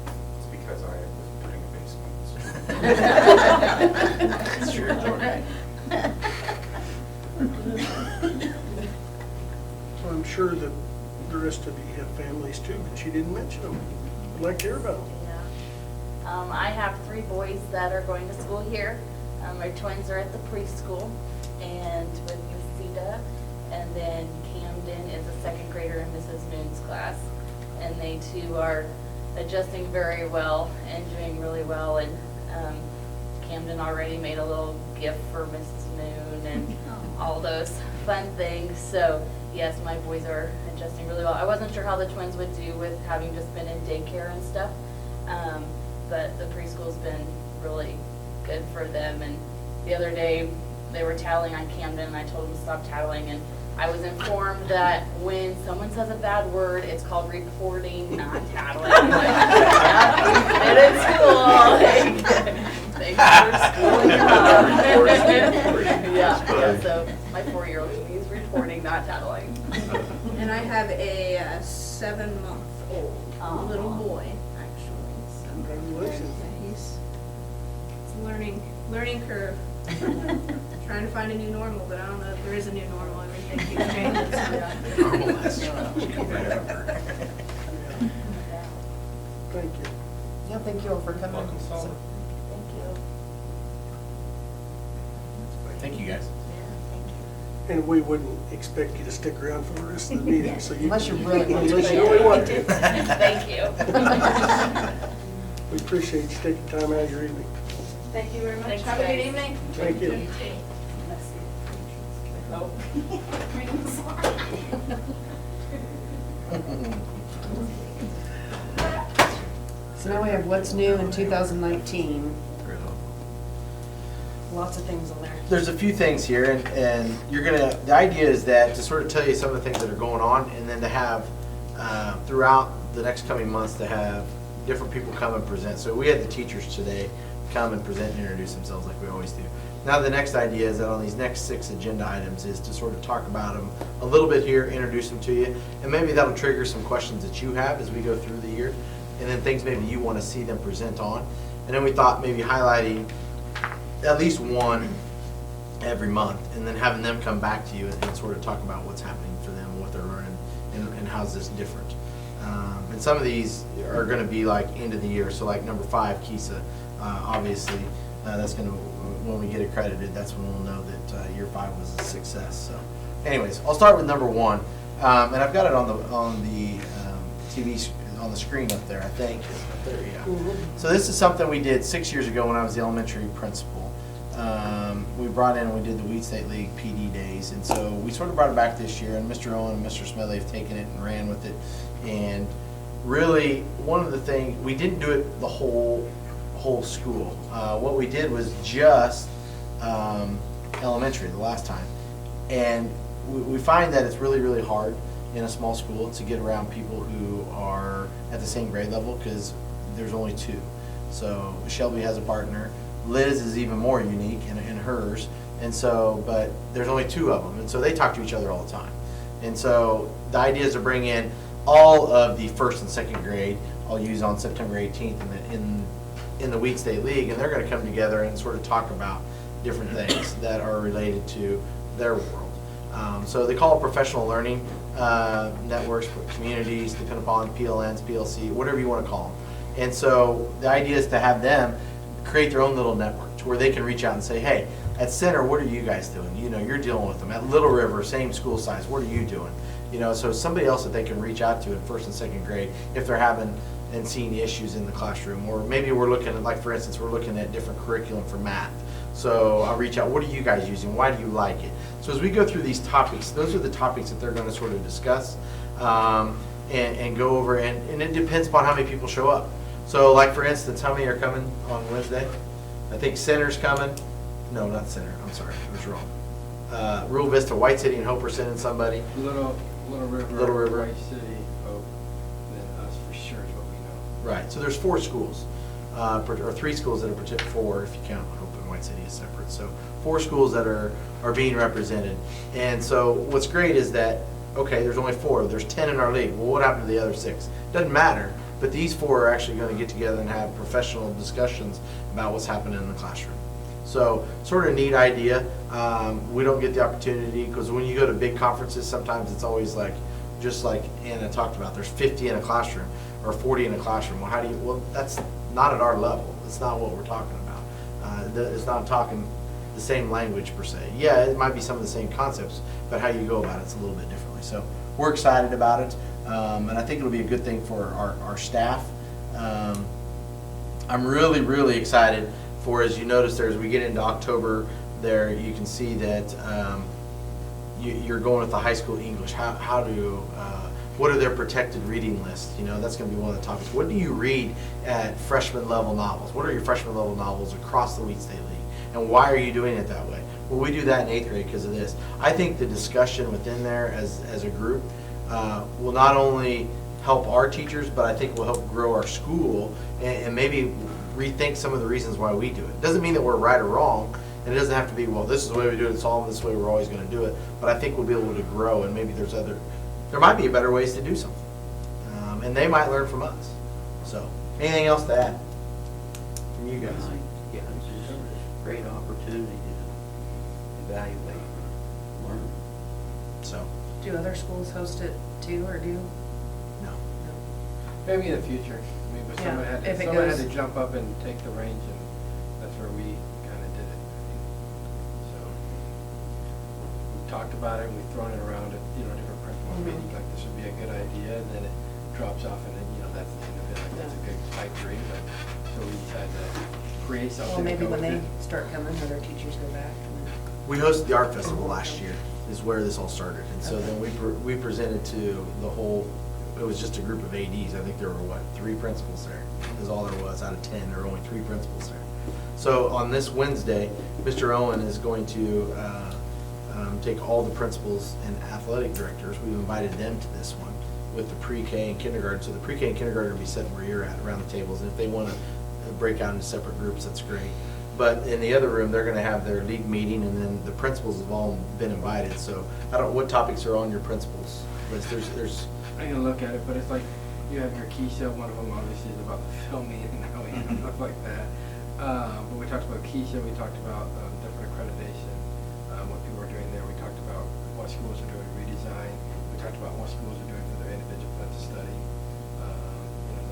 it's because I was putting a basement. It's true. So I'm sure that the rest of you have families too, but she didn't mention them. I'd like to hear about them. Yeah. I have 3 boys that are going to school here. My twins are at the preschool and with Miss Sita, and then Camden is a 2nd grader in Mrs. Moon's class. And they too are adjusting very well and doing really well. And Camden already made a little gift for Mrs. Moon and all those fun things. So yes, my boys are adjusting really well. I wasn't sure how the twins would do with having just been in daycare and stuff, but the preschool's been really good for them. And the other day, they were tattling on Camden, and I told them to stop tattling. And I was informed that when someone says a bad word, it's called reporting, not tattling. I'm like, yeah, it is school. Thanks for schooling your mom. Yeah, so my 4-year-old is reporting, not tattling. And I have a 7-month-old little boy, actually. So Congratulations. he's it's a learning curve. Trying to find a new normal, but I don't know if there is a new normal. Everything keeps changing. So. Normal has come right over. Thank you. Yeah, thank you all for coming. Welcome, Solomon. Thank you. Thank you, guys. And we wouldn't expect you to stick around for the rest of the meeting, so you. Unless you really want to. Unless you really want to. Thank you. We appreciate you taking time out of your evening. Thank you very much. Thanks, Have a good guys. evening. Thank you. So now we have what's new in 2019. Lots of things on there. There's a few things here, and you're gonna, the idea is that to sort of tell you some of the things that are going on, and then to have, throughout the next coming months, to have different people come and present. So we had the teachers today come and present and introduce themselves like we always do. Now the next idea is that on these next 6 agenda items is to sort of talk about them a little bit here, introduce them to you, and maybe that'll trigger some questions that you have as we go through the year, and then things maybe you want to see them present on. And then we thought maybe highlighting at least one every month, and then having them come back to you and sort of talk about what's happening for them, what they're learning, and how's this different. And some of these are going to be like end of the year, so like number 5, KISA, obviously, that's going to, when we get accredited, that's when we'll know that year 5 was a success. So anyways, I'll start with number 1, and I've got it on the TV, on the screen up there, I think. Up there, yeah. So this is something we did 6 years ago when I was the elementary principal. We brought in and we did the Weed State League PD days, and so we sort of brought it back this year, and Mr. Owen and Mr. Smedley have taken it and ran with it. And really, one of the things, we didn't do it the whole school. What we did was just elementary the last time. And we find that it's really, really hard in a small school to get around people who are at the same grade level because there's only 2. So Shelby has a partner. Liz is even more unique in hers, and so, but there's only 2 of them, and so they talk to each other all the time. And so the idea is to bring in all of the 1st and 2nd grade. I'll use on September 18th in the Weed State League, and they're going to come together and sort of talk about different things that are related to their world. So they call it professional learning networks, communities, depending upon PLNs, PLC, whatever you want to call them. And so the idea is to have them create their own little network to where they can reach out and say, hey, at Center, what are you guys doing? You know, you're dealing with them. At Little River, same school size, what are you doing? You know, so somebody else that they can reach out to in 1st and 2nd grade if they're having and seeing issues in the classroom. Or maybe we're looking at, like for instance, we're looking at different curriculum for math. So I'll reach out, what are you guys using? Why do you like it? So as we go through these topics, those are the topics that they're going to sort of discuss and go over, and it depends upon how many people show up. So like for instance, how many are coming on Wednesday? I think Center's coming. No, not Center. I'm sorry, I was wrong. Rural Vista, White City, and Hope are sending somebody. Little River. Little River. White City, Hope, then us for sure is what we know. Right. So there's 4 schools, or 3 schools that are 4 if you count Hope and White City as separate. So 4 schools that are being represented. And so what's great is that, okay, there's only 4. There's 10 in our league. Well, what happened to the other 6? Doesn't matter. But these 4 are actually going to get together and have professional discussions about what's happening in the classroom. So sort of a neat idea. We don't get the opportunity because when you go to big conferences, sometimes it's always like, just like Anna talked about, there's 50 in a classroom or 40 in a classroom. Well, that's not at our level. It's not what we're talking about. It's not talking the same language per se. Yeah, it might be some of the same concepts, but how you go about it's a little bit differently. So we're excited about it. And I think it'll be a good thing for our staff I'm really, really excited for, as you notice there, as we get into October, there you can see that you're going with the high school English. What are their protected reading lists? You know, that's going to be one of the topics. What do you read at freshman level novels? What are your freshman level novels across the Wheat State League? And why are you doing it that way? Well, we do that in 8th grade because of this. I think the discussion within there as a group will not only help our teachers, but I think will help grow our school and maybe rethink some of the reasons why we do it. Doesn't mean that we're right or wrong, and it doesn't have to be, well, this is the way we do it, it's all this way, we're always going to do it. But I think we'll be able to grow, and maybe there might be better ways to do something. And they might learn from us. So, anything else to add from you guys? Yeah, it's just a great opportunity to evaluate, learn. So, Do other schools host it too, or do? no. Maybe in the future. I mean, but Yeah, someone had if it someone had goes- to jump up and take the reins, and that's where we kind of did it. So we talked about it, and we've thrown it around at, different principal meetings, like this would be a good idea, and then it drops off, and then, that's the end of it, like that's a good pipe dream, but, so we decided to create something. Well, to maybe go when with they it. start coming, other teachers go back. We hosted the art festival last year, is where this all started. And so then we presented to the whole, it was just a group of ADs. I think there were, 3 principals there, is all there was. Out of 10, there were only 3 principals there. So on this Wednesday, Mr. Owen is going to take all the principals and athletic directors. We've invited them to this one with the pre-K and kindergarten. So the pre-K and kindergarten will be sitting where you're at, around the tables. And if they want to break out into separate groups, that's great. But in the other room, they're going to have their league meeting, and then the principals have all been invited. So I don't know what topics are on your principals list. There's I'm gonna look at it, but it's like, you have your key show, one of them obviously is about the filming and how we handle stuff like that. But we talked about key show, we talked about different accreditation, what people are doing there. We talked about what schools are doing redesign. We talked about what schools are doing for their individual plans to study.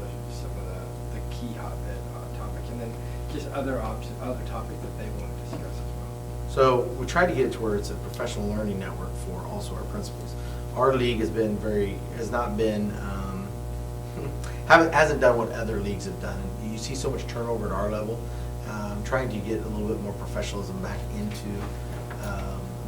Those are just some of the key hotbed topics. And then just other topics that they want to discuss as well. So we try to get it to where it's a professional learning network for also our principals. Our league has not been, hasn't done what other leagues have done. You see so much turnover at our level. Trying to get a little bit more professionalism back into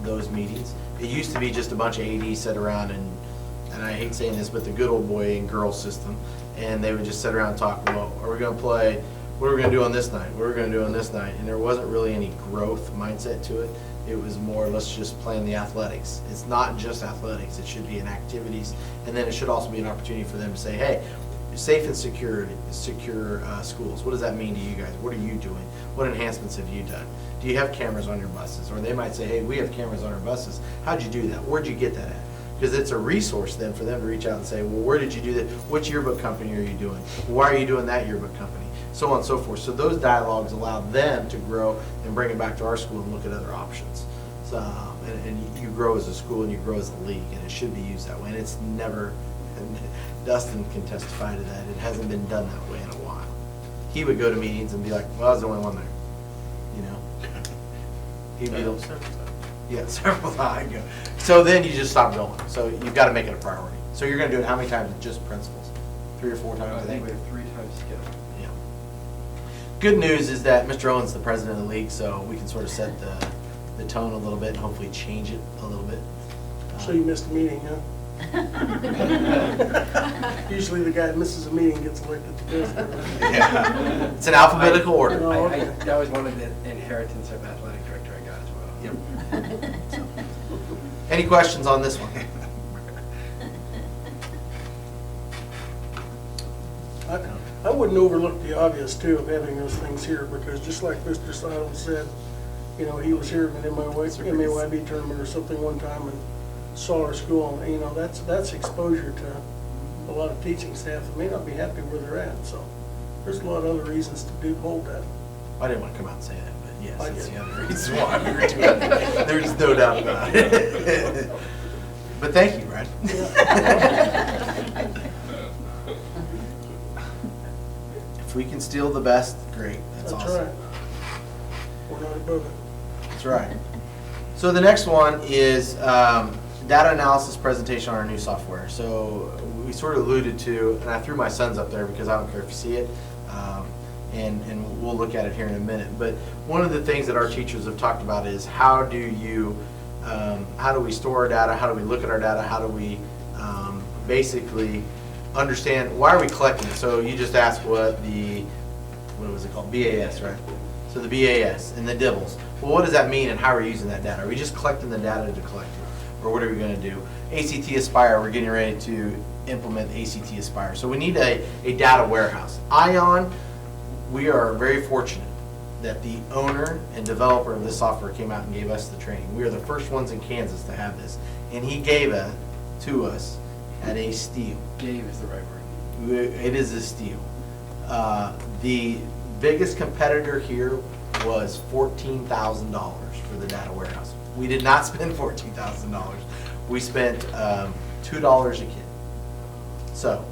those meetings. It used to be just a bunch of ADs sit around and I hate saying this, but the good old boy and girl system, and they would just sit around and talk, well, are we going to play? What are we going to do on this night? What are we going to do on this night? And there wasn't really any growth mindset to it. It was more, let's just plan the athletics. It's not just athletics. It should be in activities. And then it should also be an opportunity for them to say, hey, safe and secure schools. What does that mean to you guys? What are you doing? What enhancements have you done? Do you have cameras on your buses? Or they might say, hey, we have cameras on our buses. How'd you do that? Where'd you get that at? Because it's a resource then for them to reach out and say, well, where did you do that? Which yearbook company are you doing? Why are you doing that yearbook company? So on and so forth. So those dialogues allow them to grow and bring it back to our school and look at other options. So, and you grow as a school and you grow as a league, and it should be used that way. And it's never, and Dustin can testify to that, it hasn't been done that way in a while. He would go to meetings and be like, well, I was the only one there, you know? He'd be several times. Go. So then you just stop going. So you've got to make it a priority. So you're going to do it how many times? Just principals? 3 or 4 times, I think? We have 3 times scheduled. Yeah. Good news is that Mr. Owen's the president of the league, so we can sort of set the tone a little bit and hopefully change it a little bit. So you missed a meeting, huh? Usually the guy that misses a meeting gets elected to president. Yeah. It's in alphabetical order. Oh, okay. That was one of the inheritance of athletic director I got as well. Yep. Any questions on this one? I wouldn't overlook the obvious too of having those things here, because just like Mr. Silent said, he was here at an MAYB tournament or something one time and saw our school, and that's exposure to a lot of teaching staff that may not be happy where they're at. So there's a lot of other reasons to hold that. I didn't want to come out and say that, but yes, I that's did. the other reason why we were doing it. There's no doubt about it. But thank you, Brad. If we can steal the best, great. That's awesome. Right. We're not above it. That's right. So the next one is data analysis presentation on our new software. So we sort of alluded to, and I threw my sons up there because I don't care if you see it, and we'll look at it here in a minute. But one of the things that our teachers have talked about is how do we store our data? How do we look at our data? How do we basically understand why are we collecting it? So you just asked what was it called? BAS, right? So the BAS and the DIBELS. Well, what does that mean and how are we using that data? Are we just collecting the data to collect it? Or what are we going to do? ACT Aspire, we're getting ready to implement ACT Aspire. So we need a data warehouse. ION, we are very fortunate that the owner and developer of this software came out and gave us the training. We are the first ones in Kansas to have this. And he gave it to us at a steal. Gave is the right word. It is a steal. The biggest competitor here was $14,000 for the data warehouse. We did not spend $14,000. We spent $2 a kid. So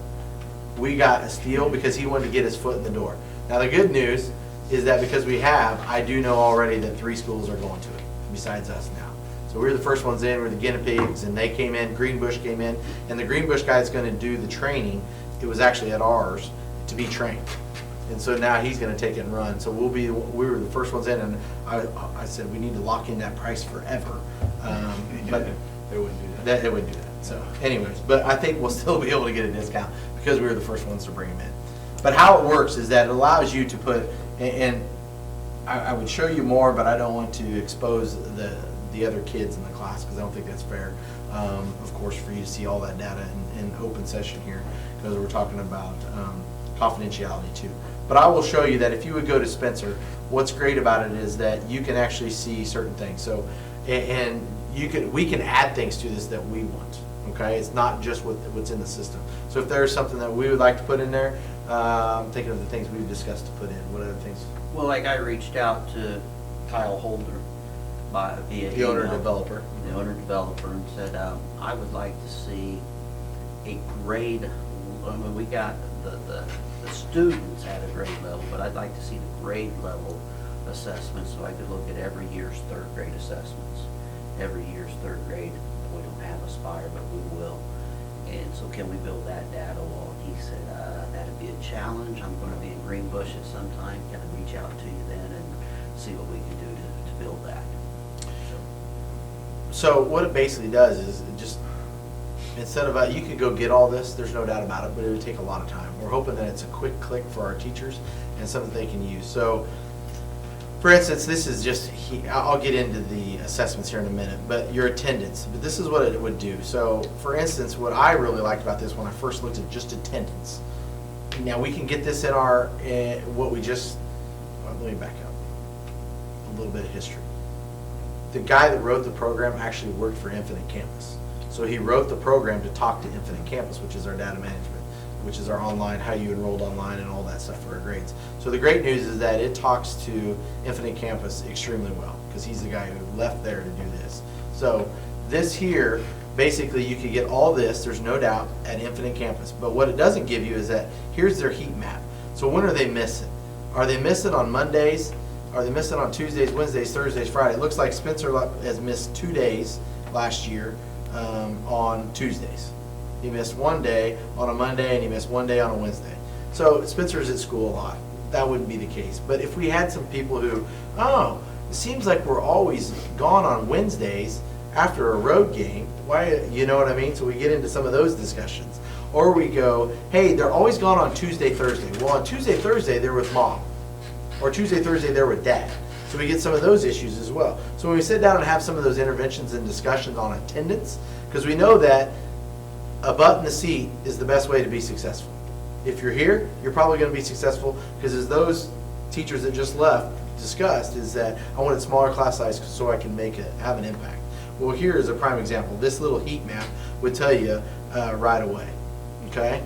we got a steal because he wanted to get his foot in the door. Now the good news is that because I do know already that 3 schools are going to it besides us now. So we're the first ones in, we're the guinea pigs, and they came in, Greenbush came in, and the Greenbush guy is going to do the training. It was actually at ours to be trained. And so now he's going to take it and run. So we were the first ones in, and I said we need to lock in that price forever. But They wouldn't do that. they wouldn't do that. So anyways, but I think we'll still be able to get a discount because we were the first ones to bring them in. But how it works is that it allows you to put, and I would show you more, but I don't want to expose the other kids in the class because I don't think that's fair. Of course, for you to see all that data in open session here because we're talking about confidentiality too. But I will show you that if you would go to Spencer, what's great about it is that you can actually see certain things. So, and we can add things to this that we want. Okay, it's not just what's in the system. So if there's something that we would like to put in there, I'm thinking of the things we've discussed to put in. What other things? Well, like I reached out to Kyle Holder via The owner email, developer. the owner developer, and said, I would like to see a grade. I mean, we got the students at a grade level, but I'd like to see the grade level assessments so I could look at every year's 3rd grade assessments. Every year's 3rd grade. We don't have Aspire, but we will. And so can we build that data wall? And he said, that'd be a challenge. I'm going to be in Greenbush at some time. Can I reach out to you then and see what we can do to build that? So what it basically does is it just, instead of, you could go get all this, there's no doubt about it, but it would take a lot of time. We're hoping that it's a quick click for our teachers and something they can use. So, for instance, this is just, I'll get into the assessments here in a minute, but your attendance. But this is what it would do. So, for instance, what I really liked about this when I first looked at just attendance. Now, we can get this in our, let me back up. A little bit of history. The guy that wrote the program actually worked for Infinite Campus. So he wrote the program to talk to Infinite Campus, which is our data management, which is our online, how you enrolled online and all that stuff for our grades. So the great news is that it talks to Infinite Campus extremely well because he's the guy who left there to do this. So this here, basically you could get all this, there's no doubt, at Infinite Campus. But what it doesn't give you is that here's their heat map. So when are they missing? Are they missing on Mondays? Are they missing on Tuesdays, Wednesdays, Thursdays, Friday? It looks like Spencer has missed 2 days last year on Tuesdays. He missed 1 day on a Monday and he missed 1 day on a Wednesday. So Spencer's at school a lot. That wouldn't be the case. But if we had some people who, it seems like we're always gone on Wednesdays after a road game. Why, you know what I mean? So we get into some of those discussions. Or we go, hey, they're always gone on Tuesday, Thursday. Well, on Tuesday, Thursday, they're with mom. Or Tuesday, Thursday, they're with dad. So we get some of those issues as well. So when we sit down and have some of those interventions and discussions on attendance, because we know that a butt in the seat is the best way to be successful. If you're here, you're probably going to be successful because as those teachers that just left discussed is that I wanted smaller class size so I can have an impact. Well, here is a prime example. This little heat map would tell you right away, okay?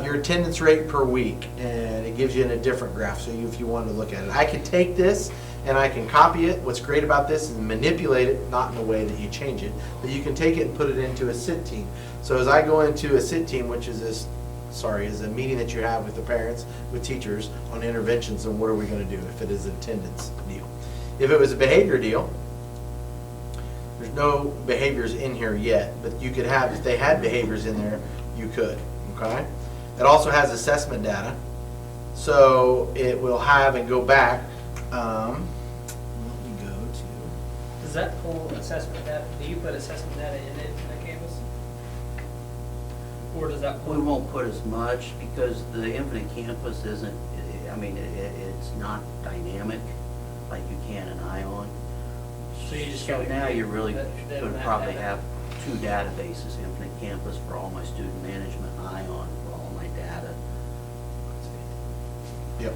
Your attendance rate per week, and it gives you in a different graph, so if you wanted to look at it. I can take this and I can copy it. What's great about this is manipulate it, not in a way that you change it, but you can take it and put it into a sit team. So as I go into a sit team, which is is a meeting that you have with the parents, with teachers on interventions and what are we going to do if it is an attendance deal. If it was a behavior deal, There's no behaviors in here yet, but you could have, if they had behaviors in there, you could, okay? It also has assessment data, so it will have and go back, let me go to, Does that pull assessment data, do you put assessment data in it, in the Canvas? Or does that pull? We won't put as much because the Infinite Campus isn't, I mean, it's not dynamic like you can in ION. So you just So gotta now create you really that would map probably data. have two databases, Infinite Campus for all my student management, ION for all my data. yep.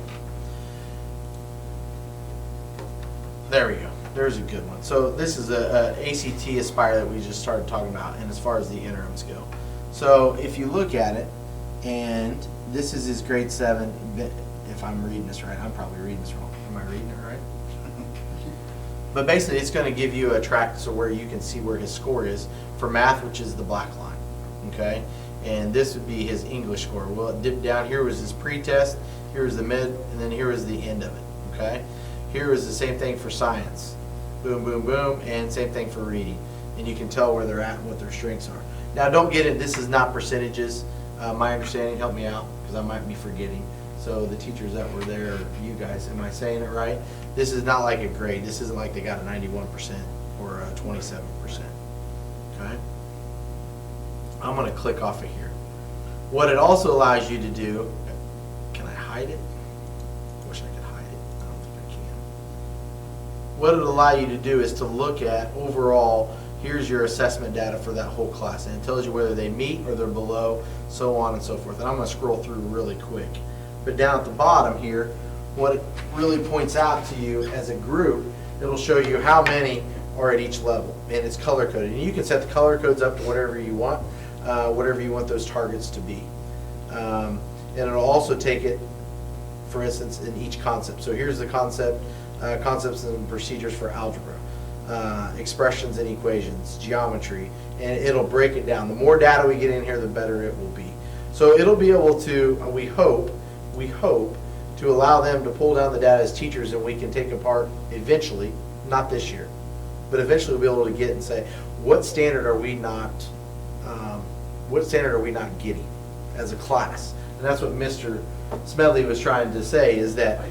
There we go. There's a good one. So this is a ACT Aspire that we just started talking about, and as far as the interims go. So if you look at it, and this is his grade 7, if I'm reading this right, I'm probably reading this wrong. Am I reading it right? But basically, it's going to give you a track so where you can see where his score is for math, which is the black line, okay? And this would be his English score. Well, it dipped down. Here was his pre-test, here was the mid, and then here was the end of it, okay? Here is the same thing for science. Boom, boom, boom, and same thing for reading. And you can tell where they're at and what their strengths are. Now, don't get it, this is not percentages. My understanding, help me out, because I might be forgetting. So the teachers that were there, you guys, am I saying it right? This is not like a grade. This isn't like they got a 91% or a 27%. Okay? I'm going to click off of here. What it also allows you to do, can I hide it? Wish I could hide it. I don't think I can. What it'll allow you to do is to look at overall, here's your assessment data for that whole class. And it tells you whether they meet or they're below, so on and so forth. And I'm going to scroll through really quick. But down at the bottom here, what it really points out to you as a group, it'll show you how many are at each level, and it's color coded. And you can set the color codes up to whatever you want those targets to be. And it'll also take it, for instance, in each concept. So here's the concepts and procedures for algebra, expressions and equations, geometry, and it'll break it down. The more data we get in here, the better it will be. So it'll be able to, we hope, to allow them to pull down the data as teachers, and we can take apart eventually, not this year, but eventually we'll be able to get and say, what standard are we not getting as a class? And that's what Mr. Smedley was trying to say, is that,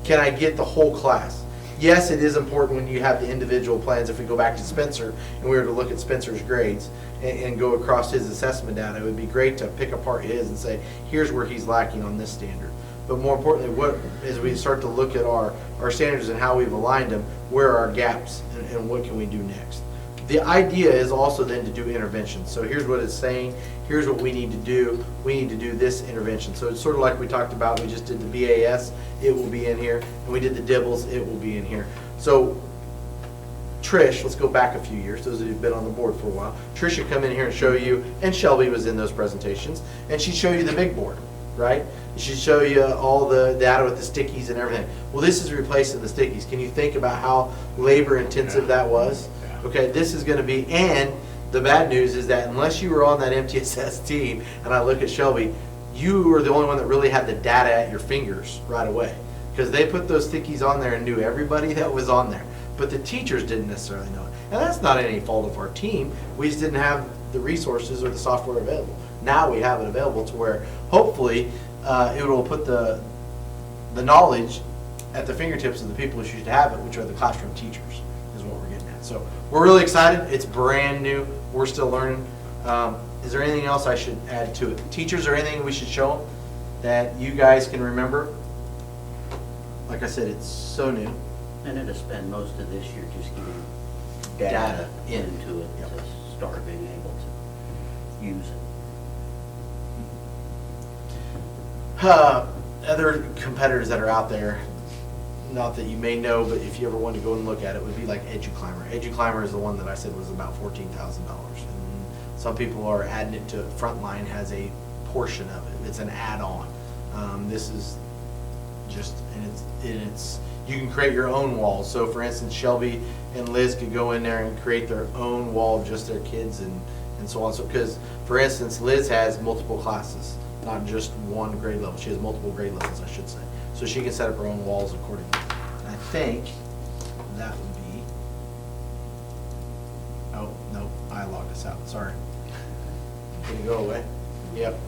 can I get the whole class? Yes, it is important when you have the individual plans. If we go back to Spencer and we were to look at Spencer's grades and go across his assessment data, it would be great to pick apart his and say, here's where he's lacking on this standard. But more importantly, as we start to look at our standards and how we've aligned them, where are our gaps and what can we do next? The idea is also then to do interventions. So here's what it's saying. Here's what we need to do. We need to do this intervention. So it's sort of like we talked about. We just did the BAS. It will be in here. And we did the DIBELS. It will be in here. So Trish, let's go back a few years. Those who've been on the board for a while. Trish would come in here and show you, and Shelby was in those presentations, and she'd show you the big board, right? She'd show you all the data with the stickies and everything. Well, this is replacing the stickies. Can you think about how labor intensive that was? Okay, this is going to be, and the bad news is that unless you were on that MTSS team, and I look at Shelby, you were the only one that really had the data at your fingers right away, because they put those stickies on there and knew everybody that was on there. But the teachers didn't necessarily know it. And that's not any fault of our team. We just didn't have the resources or the software available. Now we have it available to where hopefully it will put the knowledge at the fingertips of the people who should have it, which are the classroom teachers, is what we're getting at. So we're really excited. It's brand new. We're still learning. Is there anything else I should add to it? Teachers, or anything we should show them that you guys can remember? Like I said, it's so new. And it'll spend most of this year just getting Data into it Yep. to start being able to use it. Other competitors that are out there, not that you may know, but if you ever want to go and look at it, would be like EduClimber. EduClimber is the one that I said was about $14,000. And some people are adding it to Frontline, has a portion of it. It's an add-on. This is just, and it's you can create your own walls. So for instance, Shelby and Liz could go in there and create their own wall of just their kids and so on. So because, for instance, Liz has multiple classes, not just one grade level. She has multiple grade levels, I should say. So she can set up her own walls accordingly. And I think that would be this out, sorry. Did it go away? Yep.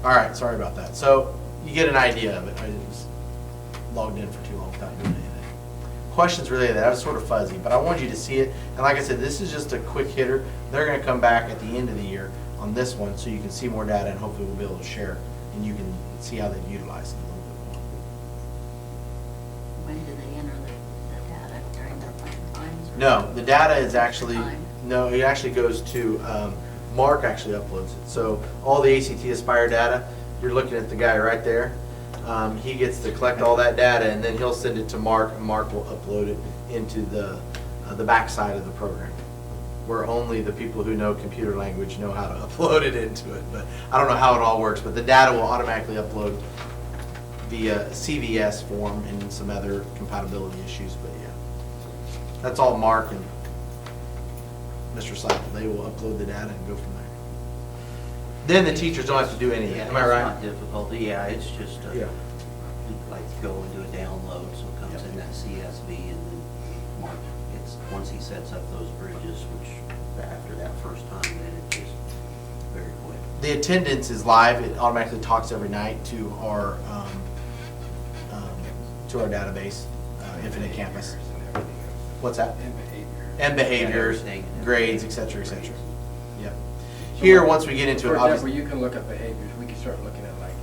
All right, sorry about that. So you get an idea of it. I was logged in for too long without doing anything. Questions related to that, I was sort of fuzzy, but I wanted you to see it. And like I said, this is just a quick hitter. They're gonna come back at the end of the year on this one, so you can see more data, and hopefully we'll be able to share, and you can see how they've utilized it a little bit more. When do they enter the data, during their plan times? or- No, the data is actually, Time? no, it actually goes to, Mark actually uploads it. So all the ACT Aspire data, you're looking at the guy right there. He gets to collect all that data, and then he'll send it to Mark, and Mark will upload it into the backside of the program, where only the people who know computer language know how to upload it into it. But I don't know how it all works, but the data will automatically upload via CVS form and some other compatibility issues, but yeah. That's all Mark and Mr. Sept, they will upload the data and go from there. Then the teachers don't have to do anything, Yeah, am I right? It's not difficult, yeah, it's just, Yeah. like, go and do a download, so it comes Yep. in that CSV, and then Mark, it's, once he sets up those bridges, which, after that first time, then it's just very quick. The attendance is live, it automatically talks every night to our database, Infinite Campus. Behaviors and everything else. What's that? And behavior. And behaviors, everything. grades, et cetera, et cetera. Yep. Here, once we get into it, For example, obviously. you can look at behaviors, we can start looking at like,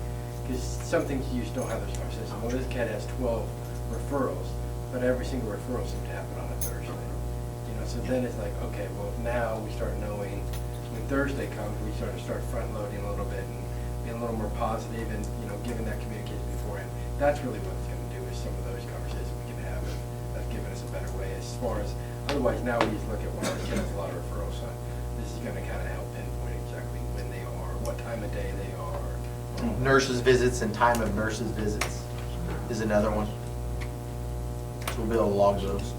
because some things you just don't have this in our system. Well, this kid has 12 referrals, but every single referral seems to happen on a Thursday. You know, so then it's like, okay, well, now we start knowing, when Thursday comes, we start front loading a little bit and being a little more positive and, you know, giving that communication beforehand. That's really what it's gonna do, is some of those conversations we can have, and that's given us a better way as far as, otherwise now we just look at when our kid has a lot of referrals, so this is gonna kind of help pinpoint exactly when they are, what time of day they are. Nurses' visits and time of nurses' visits is another one. So we'll be able to log those.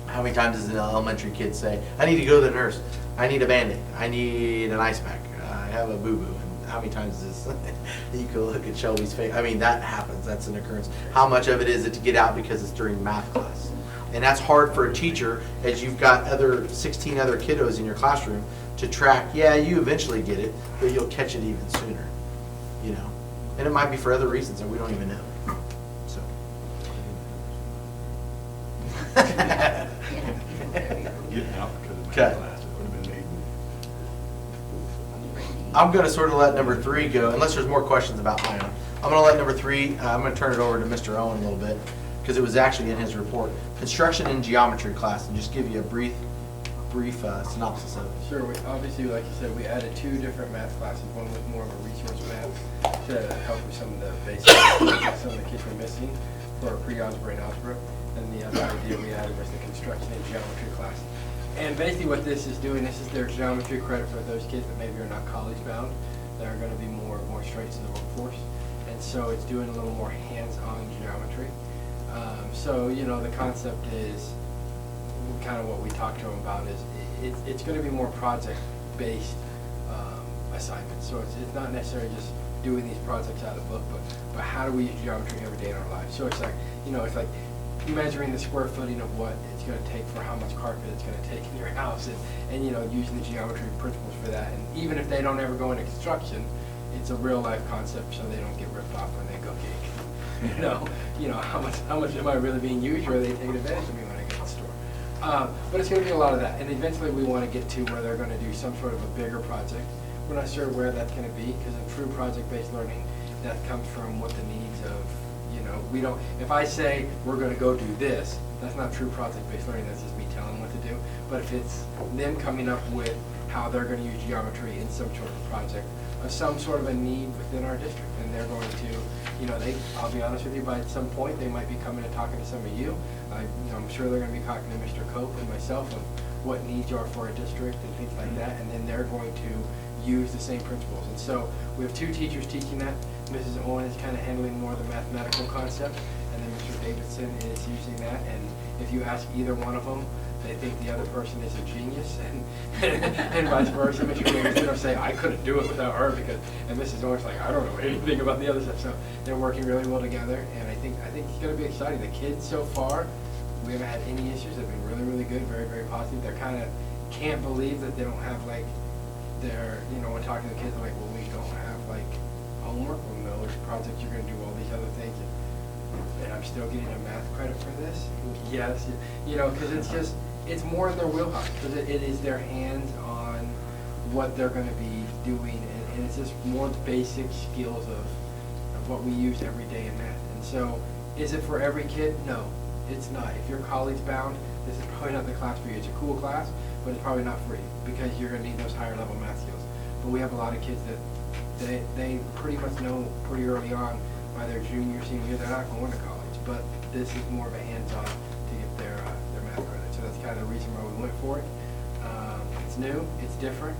How many times does an elementary kid say, I need to go to the nurse, I need a Band-Aid, I need an ice pack, I have a boo-boo? And how many times is, you can look at Shelby's face, I mean, that happens, that's an occurrence. How much of it is it to get out because it's during math class? And that's hard for a teacher, as you've got 16 other kiddos in your classroom, to track, yeah, you eventually get it, but you'll catch it even sooner, you know? And it might be for other reasons that we don't even know, so. Yeah, there you go. Getting out because of Okay. math class, it would have been neat. I'm gonna sort of let number 3 go, unless there's more questions about my own. I'm gonna let number 3, I'm gonna turn it over to Mr. Owen a little bit, because it was actually in his report. Construction and geometry class, and just give you a brief synopsis of it. Sure, obviously, like you said, we added 2 different math classes. One was more of a resource math to help with some of the basics that some of the kids were missing for pre-algebra and algebra. And the other idea we added was the construction and geometry class. And basically what this is doing, this is their geometry credit for those kids that maybe are not college bound, that are gonna be more straight to the workforce. And so it's doing a little more hands-on geometry. So, you know, the concept is, kind of what we talked to them about is, it's gonna be more project-based assignments. So it's not necessarily just doing these projects out of the book, but how do we use geometry every day in our lives? So it's like, you know, it's like measuring the square footing of what it's gonna take for how much carpet it's gonna take in your house, and you know, using the geometry principles for that. And even if they don't ever go into construction, it's a real-life concept, so they don't get ripped off when they go gig. You know, how much am I really being used, or are they taking advantage of me when I get to the store? But it's going to be a lot of that, and eventually we want to get to where they're going to do some sort of a bigger project. We're not sure where that's going to be, because in true project-based learning, that comes from what the needs of, you know, we don't, if I say we're going to go do this, that's not true project-based learning, that's just me telling them what to do. But if it's them coming up with how they're going to use geometry in some sort of project, of some sort of a need within our district, and they're going to, you know, I'll be honest with you, by some point, they might be coming and talking to some of you. You know, I'm sure they're going to be talking to Mr. Cope and myself of what needs are for a district and things like that, and then they're going to use the same principles. And so we have 2 teachers teaching that. Mrs. Owen is kind of handling more of the mathematical concept, and then Mr. Davidson is using that. And if you ask either one of them, they think the other person is a genius, and vice versa. Mr. Davidson will say, I couldn't do it without her, and Mrs. Owen's like, I don't know anything about the other stuff. So they're working really well together, and I think it's going to be exciting. The kids so far, we haven't had any issues. They've been really, really good, very, very positive. They're kind of can't believe that they don't have like their, when talking to the kids, they're like, well, we don't have like homework, well, no, there's projects, you're gonna do all these other things, and I'm still getting a math credit for this? Yes, because it's more in their wheelhouse, because it is their hands on what they're gonna be doing, and it's just more the basic skills of what we use every day in math. And so, is it for every kid? No, it's not. If you're college bound, this is probably not the class for you. It's a cool class, but it's probably not for you, because you're gonna need those higher level math skills. But we have a lot of kids that they pretty much know pretty early on by their junior, senior year, they're not going to college, but this is more of a hands-on to get their math credit. So that's kind of the reason why we went for it. It's new, it's different.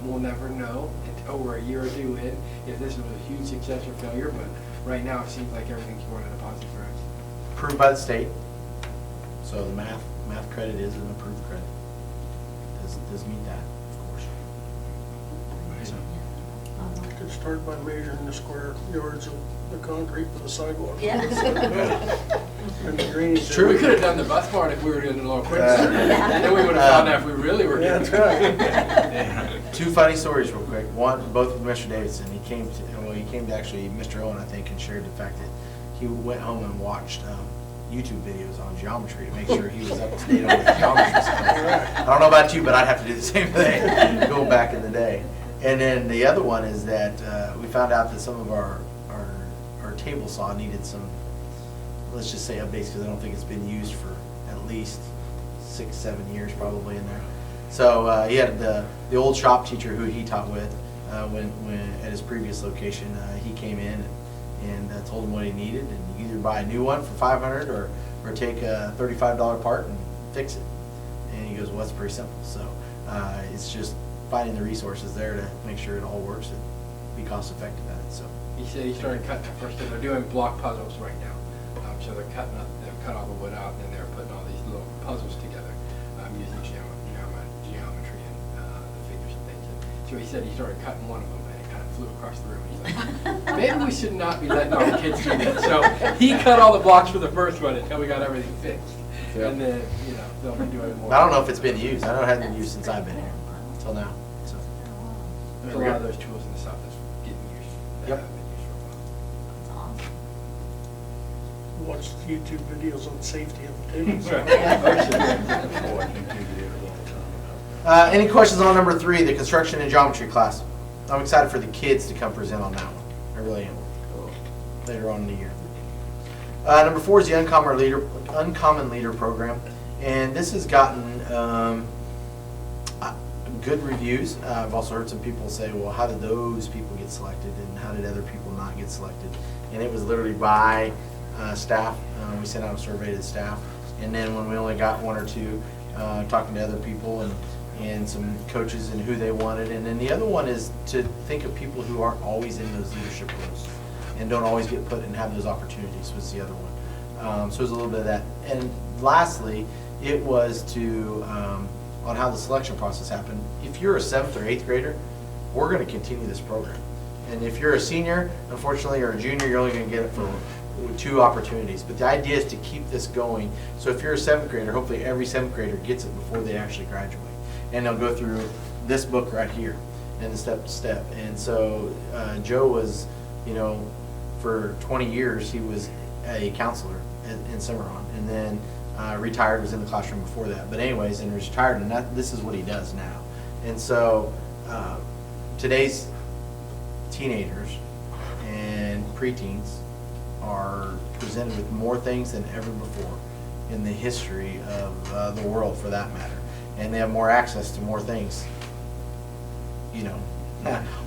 We'll never know until we're a year or two in if this was a huge success or failure, but right now it seems like everything's going in a positive direction. Approved by the state, so the math credit is an approved credit. Does meet that, of course. So, Could start by measuring the square yards of the concrete for the sidewalk. Yeah. And the drainage. It's true. We could have done the bus part if we were doing it a little quicker. Yeah. Then we would have found out if we really were Yeah, getting. that's right. Two funny stories real quick. One, both with Mr. Davidson. He came to actually Mr. Owen, I think, and shared the fact that he went home and watched YouTube videos on geometry to make sure he was up to date on his geometry skills. I don't know about you, but I'd have to do the same thing going back in the day. And then the other one is that we found out that some of our table saw needed some, let's just say, updates, because I don't think it's been used for at least 6-7 years probably in there. So he had the old shop teacher who he taught with when at his previous location. He came in and told him what he needed, and you either buy a new one for $500 or take a $35 part and fix it. And he goes, well, that's pretty simple. So it's just finding the resources there to make sure it all works and be cost effective at it. So He said he started cutting the first. They're doing block puzzles right now. So they've cut all the wood out, and then they're putting all these little puzzles together using geometry and the figures and things. And so he said he started cutting one of them, and it kind of flew across the room. He's like, maybe we should not be letting our kids do that. So he cut all the blocks for the first one until we got everything fixed. Yeah. And then, they'll be doing more. I don't know if it's been used. I know it hasn't been used since I've been here until now. So There's a lot of those tools in the South that's getting used. That Yep. haven't been used for a while. That's awesome. Watch YouTube videos on safety of the tables. Any questions on number 3, the construction and geometry class? I'm excited for the kids to come present on that one. I really am. Later on in the year. Number 4 is the Uncommon Leader Program, and this has gotten good reviews. I've also heard some people say, well, how did those people get selected, and how did other people not get selected? And it was literally by staff. We sent out a survey to the staff, and then when we only got 1 or 2, talking to other people and some coaches and who they wanted. And then the other one is to think of people who aren't always in those leadership roles and don't always get put and have those opportunities was the other one. So there's a little bit of that. And lastly, it was to on how the selection process happened. If you're a 7th or 8th grader, we're going to continue this program. And if you're a senior, unfortunately, or a junior, you're only going to get it for 2 opportunities. But the idea is to keep this going. So if you're a 7th grader, hopefully every 7th grader gets it before they actually graduate. And they'll go through this book right here and the step to step. And so Joe was, for 20 years, he was a counselor in Cimarron. And then retired, was in the classroom before that. But anyways, and retired, and this is what he does now. And so today's teenagers and preteens are presented with more things than ever before in the history of the world, for that matter. And they have more access to more things,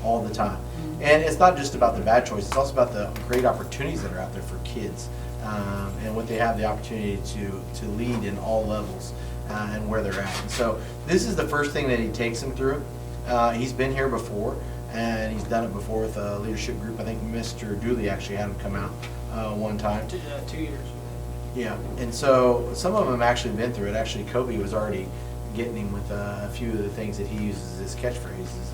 all the time. And it's not just about the bad choices, it's also about the great opportunities that are out there for kids, and what they have the opportunity to lead in all levels, and where they're at. And so this is the first thing that he takes them through. He's been here before, and he's done it before with a leadership group. I think Mr. Dooley actually had him come out one time. 2 years. Yeah, and so some of them actually been through it. Actually, Kobe was already getting him with a few of the things that he uses as catchphrases,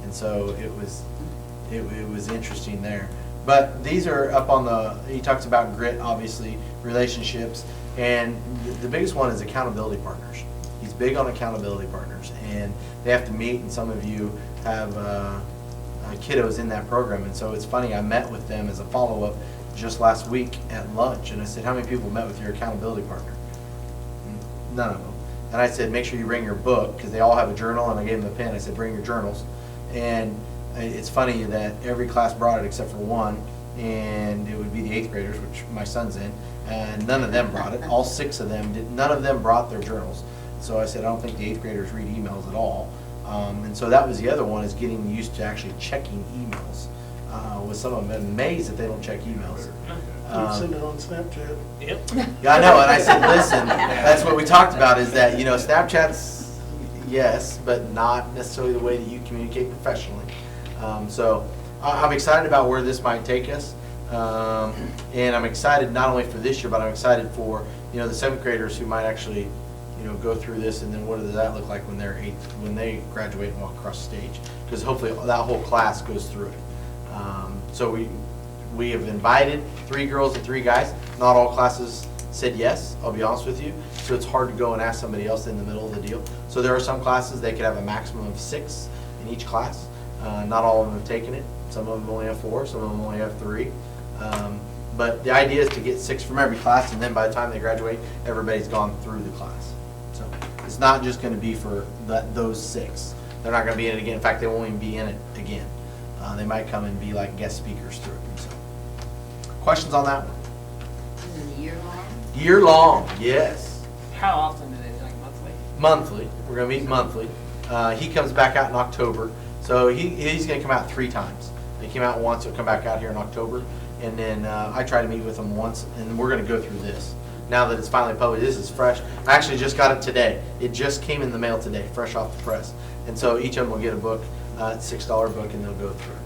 and so it was interesting there. But these are up on he talks about grit, obviously, relationships, and the biggest one is accountability partners. He's big on accountability partners, and they have to meet, and some of you have kiddos in that program. And so it's funny, I met with them as a follow-up just last week at lunch, and I said, how many people met with your accountability partner? None of them. And I said, make sure you bring your book, because they all have a journal, and I gave them a pen. I said, bring your journals. And it's funny that every class brought it except for one, and it would be the 8th graders, which my son's in, and none of them brought it. All 6 of them did. None of them brought their journals. So I said, I don't think the 8th graders read emails at all. And so that was the other one, is getting used to actually checking emails. With some of them, I'm amazed that they don't check emails. Keep sending it on Snapchat. Yep. Yeah, I know, and I said, listen, that's what we talked about, is that, Snapchat's, yes, but not necessarily the way that you communicate professionally. So I'm excited about where this might take us. And I'm excited not only for this year, but I'm excited for, the 7th graders who might actually, go through this, and then what does that look like when they're 8th, when they graduate and walk across the stage? Because hopefully that whole class goes through it. So we have invited 3 girls and 3 guys. Not all classes said yes, I'll be honest with you. So it's hard to go and ask somebody else in the middle of the deal. So there are some classes they could have a maximum of 6 in each class. Not all of them have taken it. Some of them only have 4, some of them only have 3. But the idea is to get 6 from every class, and then by the time they graduate, everybody's gone through the class. So it's not just going to be for those 6. They're not going to be in it again. In fact, they won't even be in it again. They might come and be like guest speakers through it. So, questions on that one? Is it a year long? Year long, yes. How often do they, like monthly? Monthly. We're going to meet monthly. He comes back out in October. So he's going to come out 3 times. He came out once, he'll come back out here in October. And then I try to meet with him once, and we're going to go through this. Now that it's finally published, this is fresh. I actually just got it today. It just came in the mail today, fresh off the press. And so each of them will get a book, $6 book, and they'll go through it.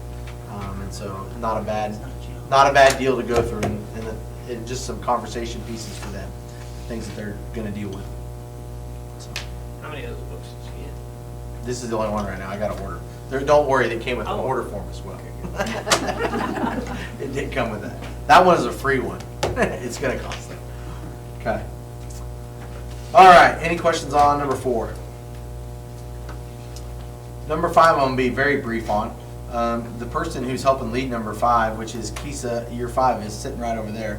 And so not a bad deal to go through, and just some conversation pieces for them, things that they're going to deal with. So, How many of those books did you get? this is the only one right now. I got to order. Don't worry, they came with an order form as well. It did come with that. That one is a free one. It's going to cost them. Okay. All right. Any questions on number 4? Number 5, I'm going to be very brief on. The person who's helping lead number 5, which is Kisa, year 5, is sitting right over there.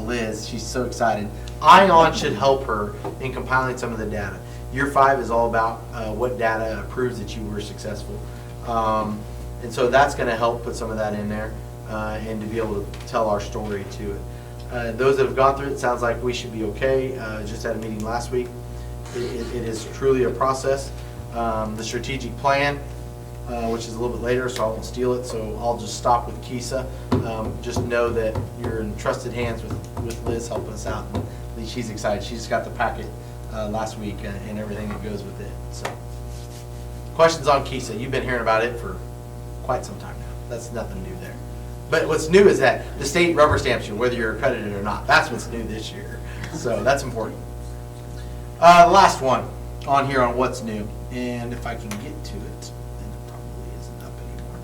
Liz, she's so excited. ION should help her in compiling some of the data. Year 5 is all about what data proves that you were successful. And so that's going to help put some of that in there and to be able to tell our story to it. Those that have gone through it, sounds like we should be okay. Just had a meeting last week. It is truly a process. The strategic plan, which is a little bit later, so I won't steal it, so I'll just stop with Kisa. Just know that you're in trusted hands with Liz helping us out. And she's excited. She's got the packet last week and everything that goes with it. So, questions on Kisa? You've been hearing about it for quite some time now. That's nothing new there. But what's new is that the state rubber stamps you whether you're accredited or not. That's what's new this year. So that's important. The last one on here on what's new, and if I can get to it, then it probably isn't up anymore.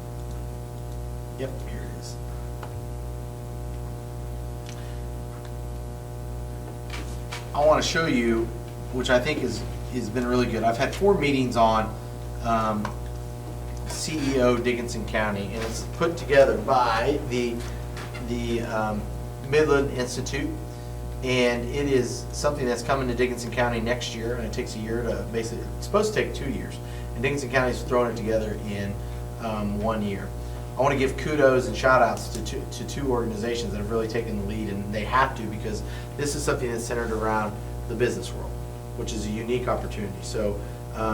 Yep, here it is. I want to show you, which I think has been really good. I've had 4 meetings on CEO Dickinson County, and it's put together by the Midland Institute, and it is something that's coming to Dickinson County next year, and it takes a year to basically, it's supposed to take 2 years, and Dickinson County's throwing it together in 1 year. I want to give kudos and shout outs to 2 organizations that have really taken the lead, and they have to, because this is something that's centered around the business world, which is a unique opportunity. So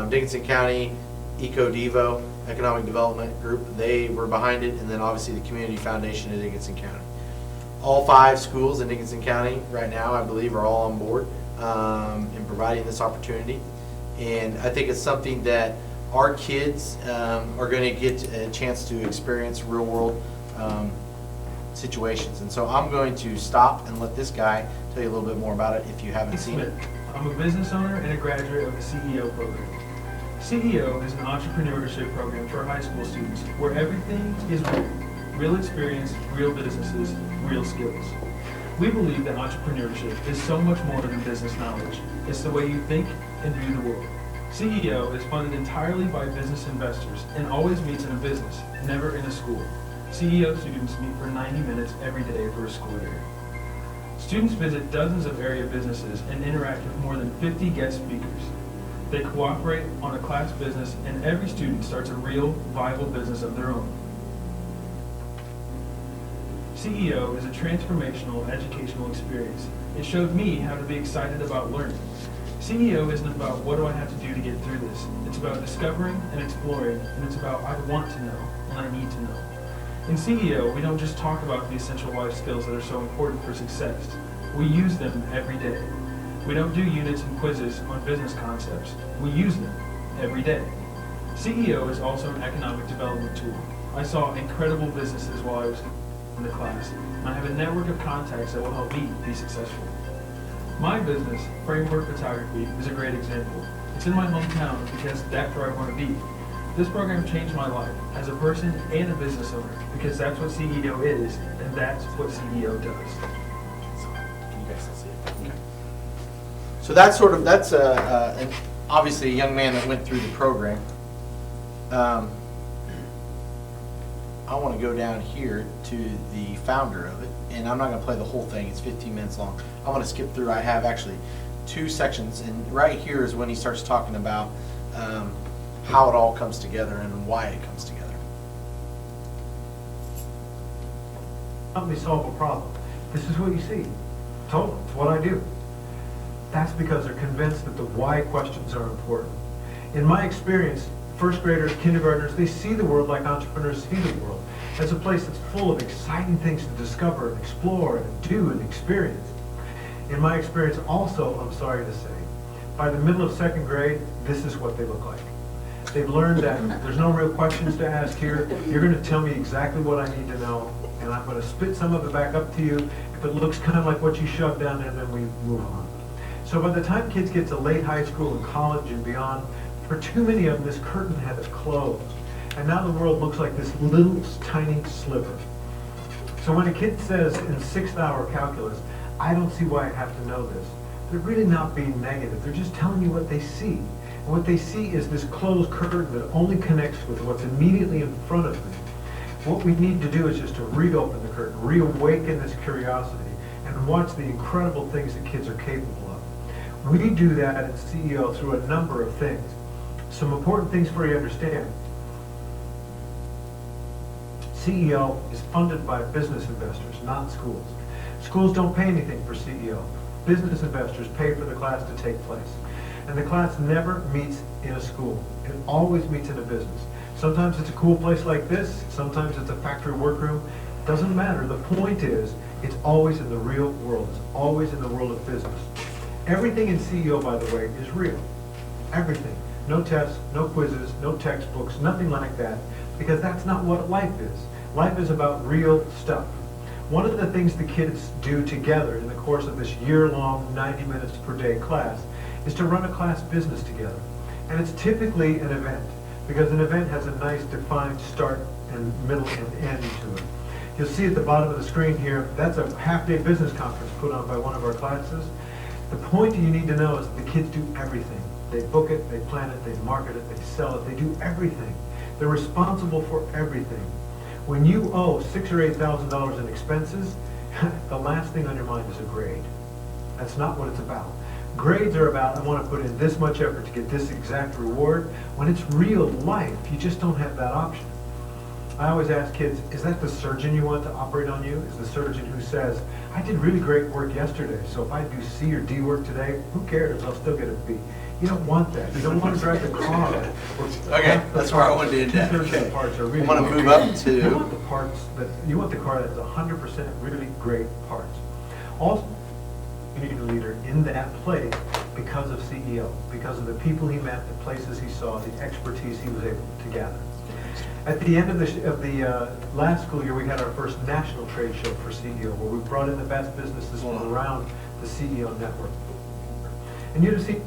Dickinson County EcoDevo, Economic Development Group, they were behind it, and then obviously the Community Foundation of Dickinson County. All 5 schools in Dickinson County right now, I believe, are all on board in providing this opportunity. And I think it's something that our kids are going to get a chance to experience real world situations. And so I'm going to stop and let this guy tell you a little bit more about it if you haven't seen it. I'm a business owner and a graduate of the CEO program. CEO is an entrepreneurship program for high school students where everything is real experience, real businesses, real skills. We believe that entrepreneurship is so much more than business knowledge. It's the way you think, and view the world. CEO is funded entirely by business investors and always meets in a business, never in a school. CEO students meet for 90 minutes every day for a school year. Students visit dozens of area businesses and interact with more than 50 guest speakers. They cooperate on a class business, and every student starts a real, viable business of their own. CEO is a transformational educational experience. It showed me how to be excited about learning. CEO isn't about what do I have to do to get through this. It's about discovering and exploring, and it's about I want to know and I need to know. In CEO, we don't just talk about the essential life skills that are so important for success. We use them every day. We don't do units and quizzes on business concepts. We use them every day. CEO is also an economic development tool. I saw incredible businesses while I was in the class, and I have a network of contacts that will help me be successful. My business, Framework Photography, is a great example. It's in my hometown because that's where I want to be. This program changed my life as a person and a business owner because that's what CEO is, and that's what CEO does. Can you guys still see it? Okay. So that's obviously a young man that went through the program. I want to go down here to the founder of it, and I'm not going to play the whole thing. It's 15 minutes long. I want to skip through. I have actually 2 sections, and right here is when he starts talking about how it all comes together and why it comes together. Help me solve a problem. This is what you see. Totally, it's what I do. That's because they're convinced that the why questions are important. In my experience, first graders, kindergartners, they see the world like entrepreneurs see the world, as a place that's full of exciting things to discover and explore and do and experience. In my experience also, I'm sorry to say, by the middle of 2nd grade, this is what they look like. They've learned that there's no real questions to ask here. You're going to tell me exactly what I need to know, and I'm going to spit some of it back up to you. If it looks kind of like what you shoved down there, then we move on. So by the time kids get to late high school and college and beyond, for too many of them, this curtain has closed. And now the world looks like this little tiny sliver. So when a kid says in 6th hour calculus, I don't see why I have to know this, they're really not being negative. They're just telling you what they see. And what they see is this closed curtain that only connects with what's immediately in front of them. What we need to do is just to reopen the curtain, reawaken this curiosity, and watch the incredible things that kids are capable of. We do that at CEO through a number of things. Some important things for you to understand. CEO is funded by business investors, not schools. Schools don't pay anything for CEO. Business investors pay for the class to take place. And the class never meets in a school. It always meets in a business. Sometimes it's a cool place like this. Sometimes it's a factory workroom. Doesn't matter. The point is, it's always in the real world. It's always in the world of business. Everything in CEO, by the way, is real. Everything. No tests, no quizzes, no textbooks, nothing like that, because that's not what life is. Life is about real stuff. One of the things the kids do together in the course of this year-long 90 minutes per day class is to run a class business together. And it's typically an event, because an event has a nice defined start and middle and end to it. You'll see at the bottom of the screen here, that's a half-day business conference put on by one of our classes. The point you need to know is that the kids do everything. They book it, they plan it, they market it, they sell it, they do everything. They're responsible for everything. When you owe $6,000 or $8,000 in expenses, the last thing on your mind is a grade. That's not what it's about. Grades are about, I want to put in this much effort to get this exact reward. When it's real life, you just don't have that option. I always ask kids, is that the surgeon you want to operate on you? Is the surgeon who says, I did really great work yesterday, so if I do C or D work today, who cares? I'll still get a B. You don't want that. You don't want to drive the car. Okay, that's where I wanted to end that. Okay. The parts are really I want to move up to... You want the parts you want the car that has 100% really great parts. Also, you need a leader in that place because of CEO, because of the people he met, the places he saw, the expertise he was able to gather. At the end of the last school year, we had our first national trade show for CEO, where we brought in the best businesses from around the CEO network. And you see,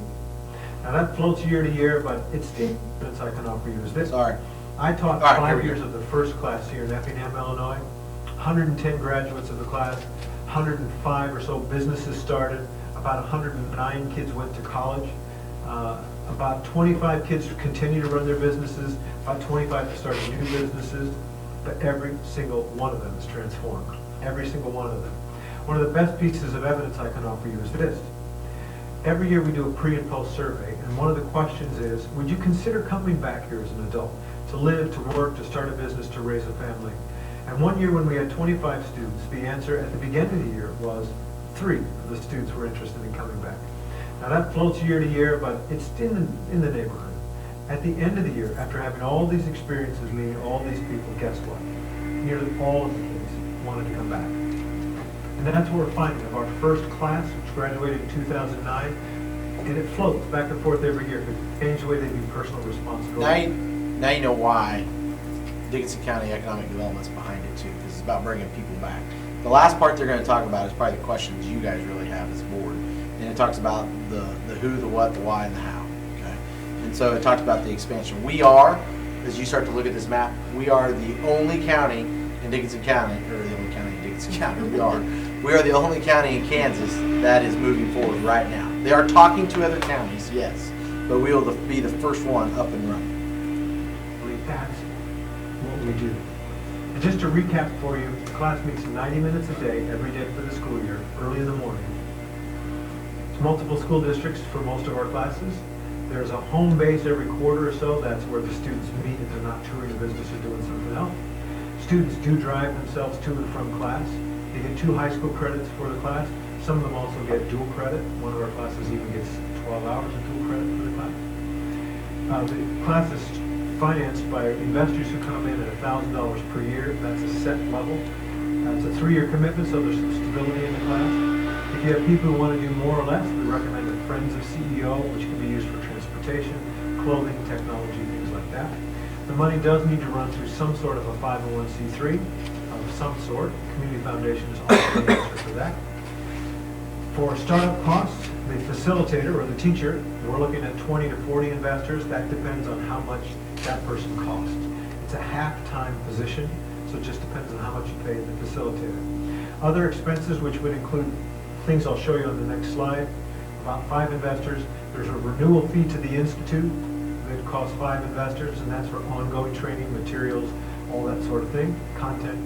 now that floats year to year, but it's the evidence I can offer you is this. Sorry. I taught All right, 5 years of the first class here in Effingham, Illinois. 110 graduates of the class, 105 or so businesses started, about 109 kids went to college. About 25 kids continue to run their businesses, about 25 to start new businesses, but every single one of them is transformed. Every single one of them. One of the best pieces of evidence I can offer you is this. Every year we do a pre and post survey, and one of the questions is, would you consider coming back here as an adult, to live, to work, to start a business, to raise a family? And one year when we had 25 students, the answer at the beginning of the year was 3 of the students were interested in coming back. Now that floats year to year, but it's in the neighborhood. At the end of the year, after having all these experiences, meeting all these people, guess what? Nearly all of the kids wanted to come back. And that's what we're finding. Of our first class, which graduated in 2009, and it floats back and forth every year, but it changed the way they view personal responsibility. Now you know why Dickinson County Economic Development's behind it too, because it's about bringing people back. The last part they're going to talk about is probably the questions you guys really have as a board. And it talks about the who, the what, the why, and the how. Okay? And so it talks about the expansion. We are, as you start to look at this map, we are the only county in Dickinson County, or the only county in Dickinson County, we are the only county in Kansas that is moving forward right now. They are talking to other counties, yes, but we will be the first one up and running. I mean, that's what we do. And just to recap for you, the class meets 90 minutes a day, every day for the school year, early in the morning. It's multiple school districts for most of our classes. There's a home base every quarter or so. That's where the students meet if they're not touring the business or doing something else. Students do drive themselves to and from class. They get 2 high school credits for the class. Some of them also get dual credit. One of our classes even gets 12 hours of dual credit for the class. The class is financed by investors who come in at $1,000 per year. That's a set level. That's a 3-year commitment, so there's some stability in the class. If you have people who want to do more or less, we recommend the Friends of CEO, which can be used for transportation, clothing, technology, things like that. The money does need to run through some sort of a 501c3 of some sort. Community Foundation is also the answer for that. For startup costs, the facilitator or the teacher, we're looking at 20 to 40 investors. That depends on how much that person costs. It's a half-time position, so it just depends on how much you pay the facilitator. Other expenses, which would include things I'll show you on the next slide, about 5 investors. There's a renewal fee to the institute that costs 5 investors, and that's for ongoing training, materials, all that sort of thing, content.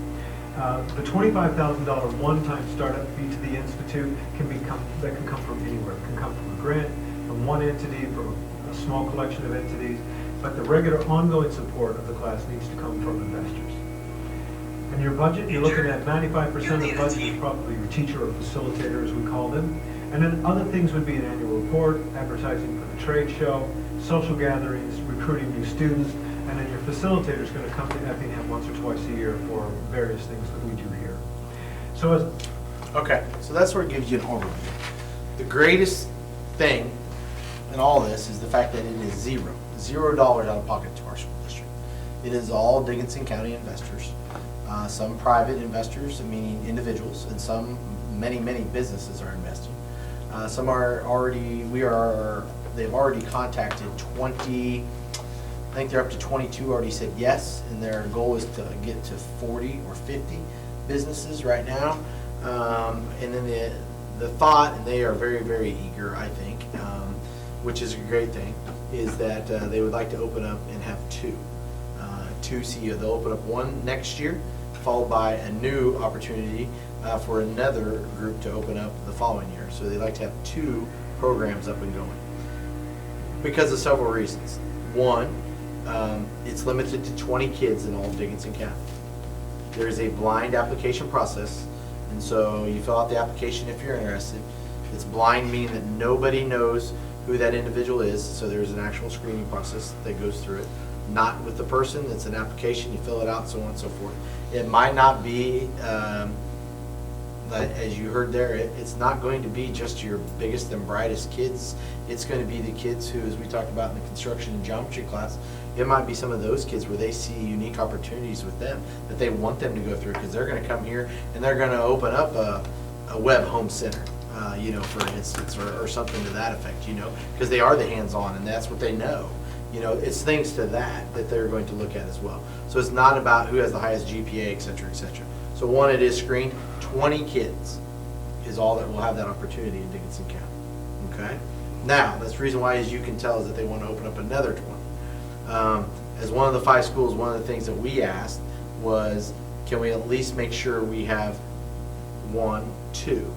The $25,000 one-time startup fee to the institute can come from anywhere. It can come from a grant, from one entity, from a small collection of entities, but the regular ongoing support of the class needs to come from investors. And your budget, you're looking at 95% of the budget is probably your teacher or facilitator, as we call them. And then other things would be an annual report, advertising for the trade show, social gatherings, recruiting new students, and then your facilitator is going to come to Effingham once or twice a year for various things that we do here. So Okay, so that's where it gives you an overview. The greatest thing in all this is the fact that it is $0 out of pocket to our school district. It is all Dickinson County investors, some private investors, meaning individuals, and some, many businesses are investing. Some are already, they've already contacted 20, I think they're up to 22 already said yes, and their goal is to get to 40 or 50 businesses right now. And then the thought, and they are very eager, I think, which is a great thing, is that they would like to open up and have 2 CEOs. They'll open up one next year, followed by a new opportunity for another group to open up the following year. So they'd like to have 2 programs up and going because of several reasons. One, it's limited to 20 kids in all of Dickinson County. There is a blind application process, and so you fill out the application if you're interested. It's blind, meaning that nobody knows who that individual is, so there's an actual screening process that goes through it. Not with the person, it's an application, you fill it out, so on and so forth. It might not be, as you heard there, it's not going to be just your biggest and brightest kids. It's going to be the kids who, as we talked about in the construction and geometry class, it might be some of those kids where they see unique opportunities with them that they want them to go through, because they're going to come here and they're going to open up a web home center, for instance, or something to that effect, because they are the hands-on and that's what they know. It's things to that they're going to look at as well. So it's not about who has the highest GPA, et cetera, et cetera. So one, it is screened. 20 kids is all that will have that opportunity in Dickinson County. Okay? Now, that's the reason why, as you can tell, is that they want to open up another 20. As one of the 5 schools, one of the things that we asked was, can we at least make sure we have 1, 2,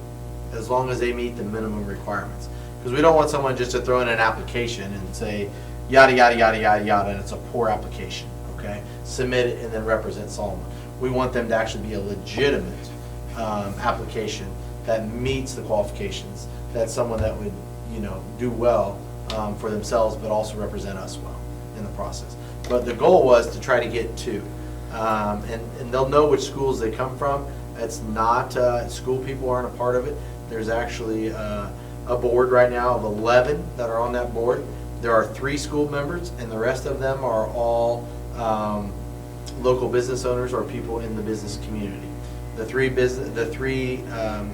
as long as they meet the minimum requirements? Because we don't want someone just to throw in an application and say, yada, yada, yada, yada, yada, and it's a poor application, okay? Submit it and then represent Solomon. We want them to actually be a legitimate application that meets the qualifications, that's someone that would, do well for themselves, but also represent us well in the process. But the goal was to try to get 2. And they'll know which schools they come from. It's not, school people aren't a part of it. There's actually a board right now of 11 that are on that board. There are 3 school members, and the rest of them are all local business owners or people in the business community. The 3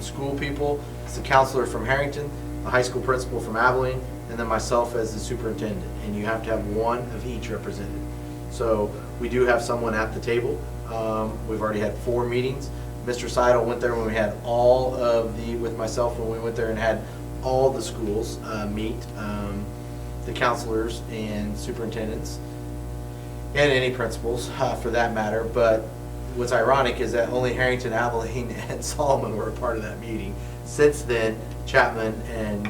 school people is the counselor from Harrington, the high school principal from Abilene, and then myself as the superintendent. And you have to have 1 of each represented. So we do have someone at the table. We've already had 4 meetings. Mr. Seidel went there when we had with myself, when we went there and had all the schools meet, the counselors and superintendents, and any principals for that matter. But what's ironic is that only Harrington, Abilene, and Solomon were a part of that meeting. Since then, Chapman and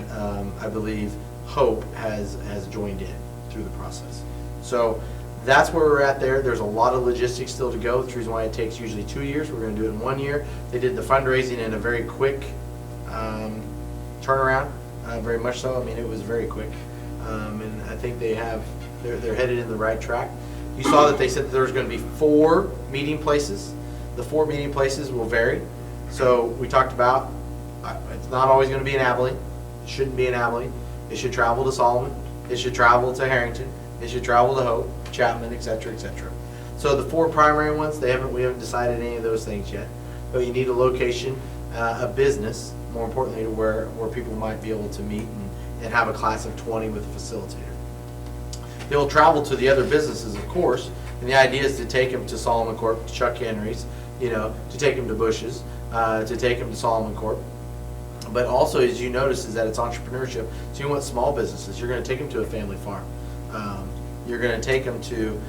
I believe Hope has joined in through the process. So that's where we're at there. There's a lot of logistics still to go. That's the reason why it takes usually 2 years. We're going to do it in 1 year. They did the fundraising in a very quick turnaround, very much so. I mean, it was very quick. And I think they're headed in the right track. You saw that they said that there's going to be 4 meeting places. The 4 meeting places will vary. So we talked about, it's not always going to be in Abilene. It shouldn't be in Abilene. It should travel to Solomon. It should travel to Harrington. It should travel to Hope, Chapman, et cetera, et cetera. So the 4 primary ones, we haven't decided any of those things yet. But you need a location, a business, more importantly, where people might be able to meet and have a class of 20 with a facilitator. They'll travel to the other businesses, of course, and the idea is to take them to Solomon Corp, to Chuck Henry's, to take them to Bush's, to take them to Solomon Corp. But also, as you notice, is that it's entrepreneurship. So you want small businesses. You're going to take them to a family farm. You're going to take them to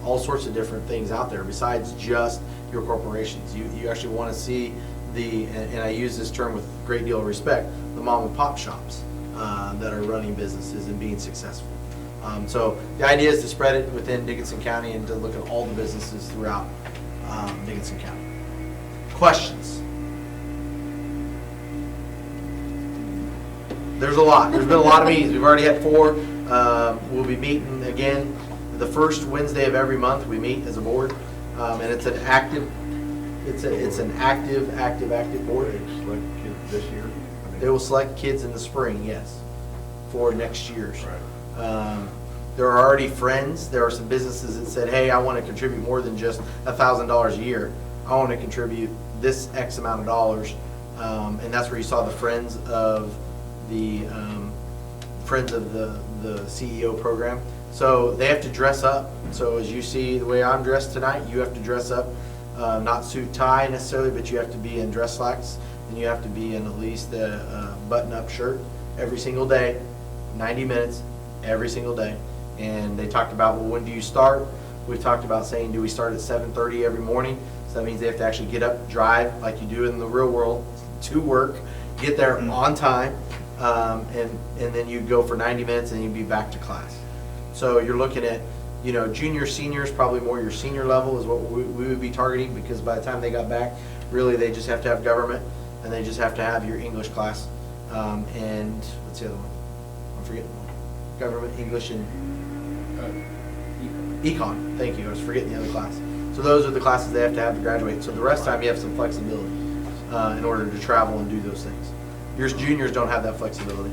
all sorts of different things out there besides just your corporations. You actually want to see and I use this term with a great deal of respect, the mom and pop shops that are running businesses and being successful. So the idea is to spread it within Dickinson County and to look at all the businesses throughout Dickinson County. Questions? There's a lot. There's been a lot of meetings. We've already had 4. We'll be meeting again the first Wednesday of every month. We meet as a board, and it's an active. It's an active board. They select kids this year? They will select kids in the spring, yes, for next year's. Right. There are already friends. There are some businesses that said, hey, I want to contribute more than just $1,000 a year. I want to contribute this X amount of dollars. And that's where you saw the friends of the CEO program. So they have to dress up. So as you see the way I'm dressed tonight, you have to dress up, not suit tie necessarily, but you have to be in dress slacks, and you have to be in at least a button-up shirt every single day, 90 minutes every single day. And they talked about, well, when do you start? We talked about saying, do we start at 7:30 every morning? So that means they have to actually get up, drive like you do in the real world to work, get there on time, and then you go for 90 minutes and you'd be back to class. So you're looking at, junior, seniors, probably more your senior level is what we would be targeting, because by the time they got back, really they just have to have government and they just have to have your English class. And what's the other one? I'm forgetting one. Government, English, and Econ. Thank you. I was forgetting the other class. So those are the classes they have to graduate. So the rest of the time you have some flexibility in order to travel and do those things. Your juniors don't have that flexibility.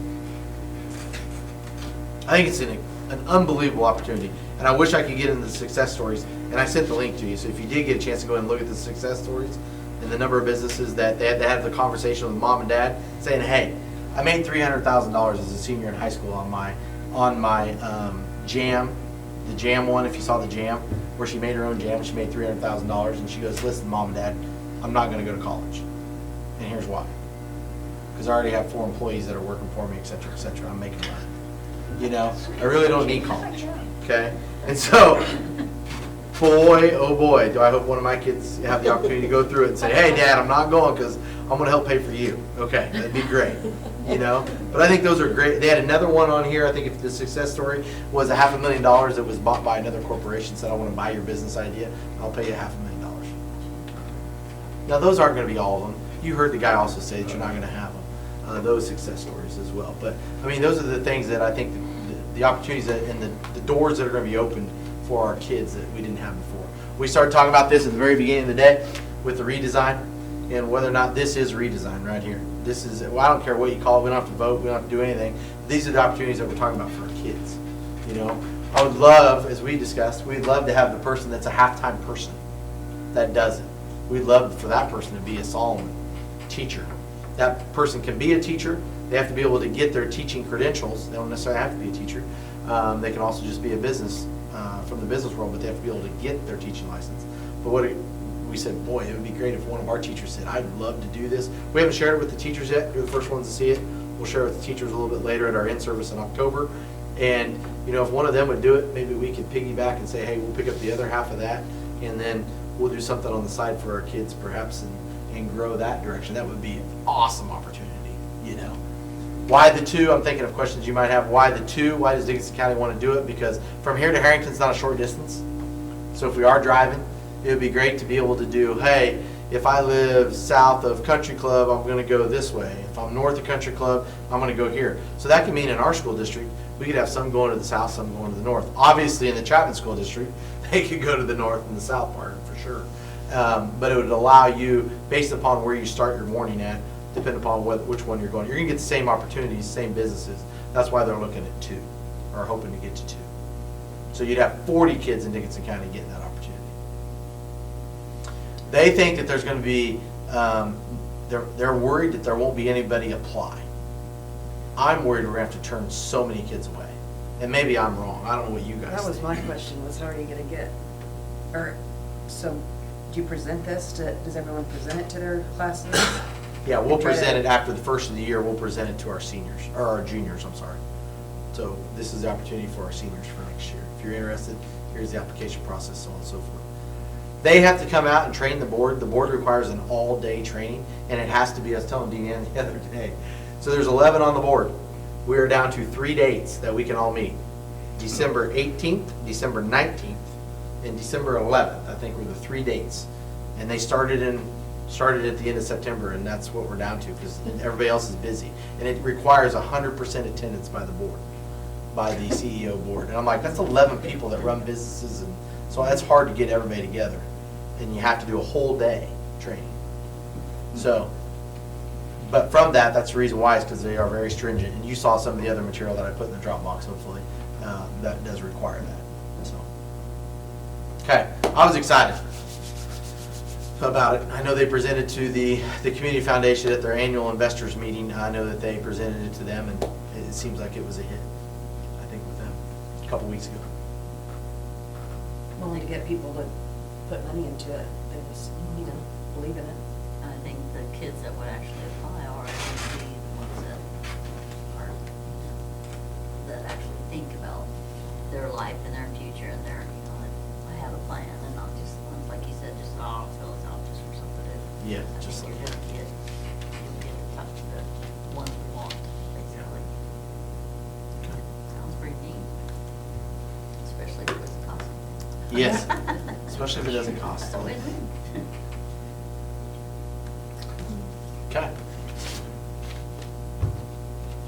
I think it's an unbelievable opportunity. And I wish I could get into the success stories. And I sent the link to you. So if you did get a chance to go and look at the success stories and the number of businesses that they had to have the conversation with mom and dad saying, hey, I made $300,000 as a senior in high school on my jam, the jam one, if you saw the jam, where she made her own jam, she made $300,000, and she goes, listen, mom and dad, I'm not going to go to college, and here's why. because I already have 4 employees that are working for me, et cetera, et cetera. I'm making money. You know, I really don't need college, okay? And so, boy, oh boy, do I hope one of my kids have the opportunity to go through it and say, hey, Dad, I'm not going because I'm going to help pay for you. Okay, that'd be great, you know? But I think those are great. They had another one on here. I think if the success story was $500,000 that was bought by another corporation, said, I want to buy your business idea, I'll pay you $500,000. Now, those aren't going to be all of them. You heard the guy also say that you're not going to have them, those success stories as well. But, I mean, those are the things that I think the opportunities and the doors that are going to be opened for our kids that we didn't have before. We started talking about this at the very beginning of the day with the redesign and whether or not this is redesign right here. This is, well, I don't care what you call it. We don't have to vote. We don't have to do anything. These are the opportunities that we're talking about for our kids. You know, I would love, as we discussed, we'd love to have the person that's a half-time person that does it. We'd love for that person to be a Solomon teacher. That person can be a teacher. They have to be able to get their teaching credentials. They don't necessarily have to be a teacher. They can also just be a business, from the business world, but they have to be able to get their teaching license. But we said, boy, it would be great if one of our teachers said, I'd love to do this. We haven't shared it with the teachers yet. You're the first ones to see it. We'll share it with the teachers a little bit later at our in-service in October. And, you know, if one of them would do it, maybe we could piggyback and say, hey, we'll pick up the other half of that, and then we'll do something on the side for our kids perhaps and grow that direction. That would be an awesome opportunity, you know. Why the 2? I'm thinking of questions you might have. Why the 2? Why does Dickinson County want to do it? Because from here to Harrington's not a short distance. So if we are driving, it would be great to be able to do, hey, if I live south of Country Club, I'm going to go this way. If I'm north of Country Club, I'm going to go here. So that could mean in our school district, we could have some going to the south, some going to the north. Obviously, in the Chapman School District, they could go to the north and the south part for sure. But it would allow you, based upon where you start your morning at, depending upon which one you're going. You're going to get the same opportunities, same businesses. That's why they're looking at 2, or hoping to get to 2. So you'd have 40 kids in Dickinson County getting that opportunity. They think that there's going to be, they're worried that there won't be anybody apply. I'm worried we're going to have to turn so many kids away. And maybe I'm wrong. I don't know what you guys think. That was my question, was how are you gonna get, or, so, do you present this to, does everyone present it to their classes? Yeah, we'll Try to- present it after the first of the year. We'll present it to our seniors, or our juniors, I'm sorry. So this is the opportunity for our seniors for next year. If you're interested, here's the application process, so on and so forth. They have to come out and train the board. The board requires an all-day training, and it has to be, I was telling Deanne the other day. So there's 11 on the board. We are down to 3 dates that we can all meet. December 18th, December 19th, and December 11th, I think were the 3 dates. And they started at the end of September, and that's what we're down to because everybody else is busy. And it requires 100% attendance by the board, by the CEO board. And I'm like, that's 11 people that run businesses, and so that's hard to get everybody together. And you have to do a whole day training. So, but from that, that's the reason why, is because they are very stringent. And you saw some of the other material that I put in the Dropbox, hopefully, that does require that. So, okay, I was excited about it. I know they presented to the Community Foundation at their annual investors meeting. I know that they presented it to them, and it seems like it was a hit, I think, with them a couple weeks ago. Only to get people to put money into it, they just, you know, believe in it. I think the kids that would actually apply are going to be the ones that are, that actually think about their life and their future and their, you know, I have a plan, and not just ones, like you said, just, oh, fill us out just for something to do. Yeah, I just think like you'll get to touch the ones we want, basically. Sounds pretty neat, especially if it doesn't cost. Yes, especially if it doesn't cost. That's a win-win. Okay.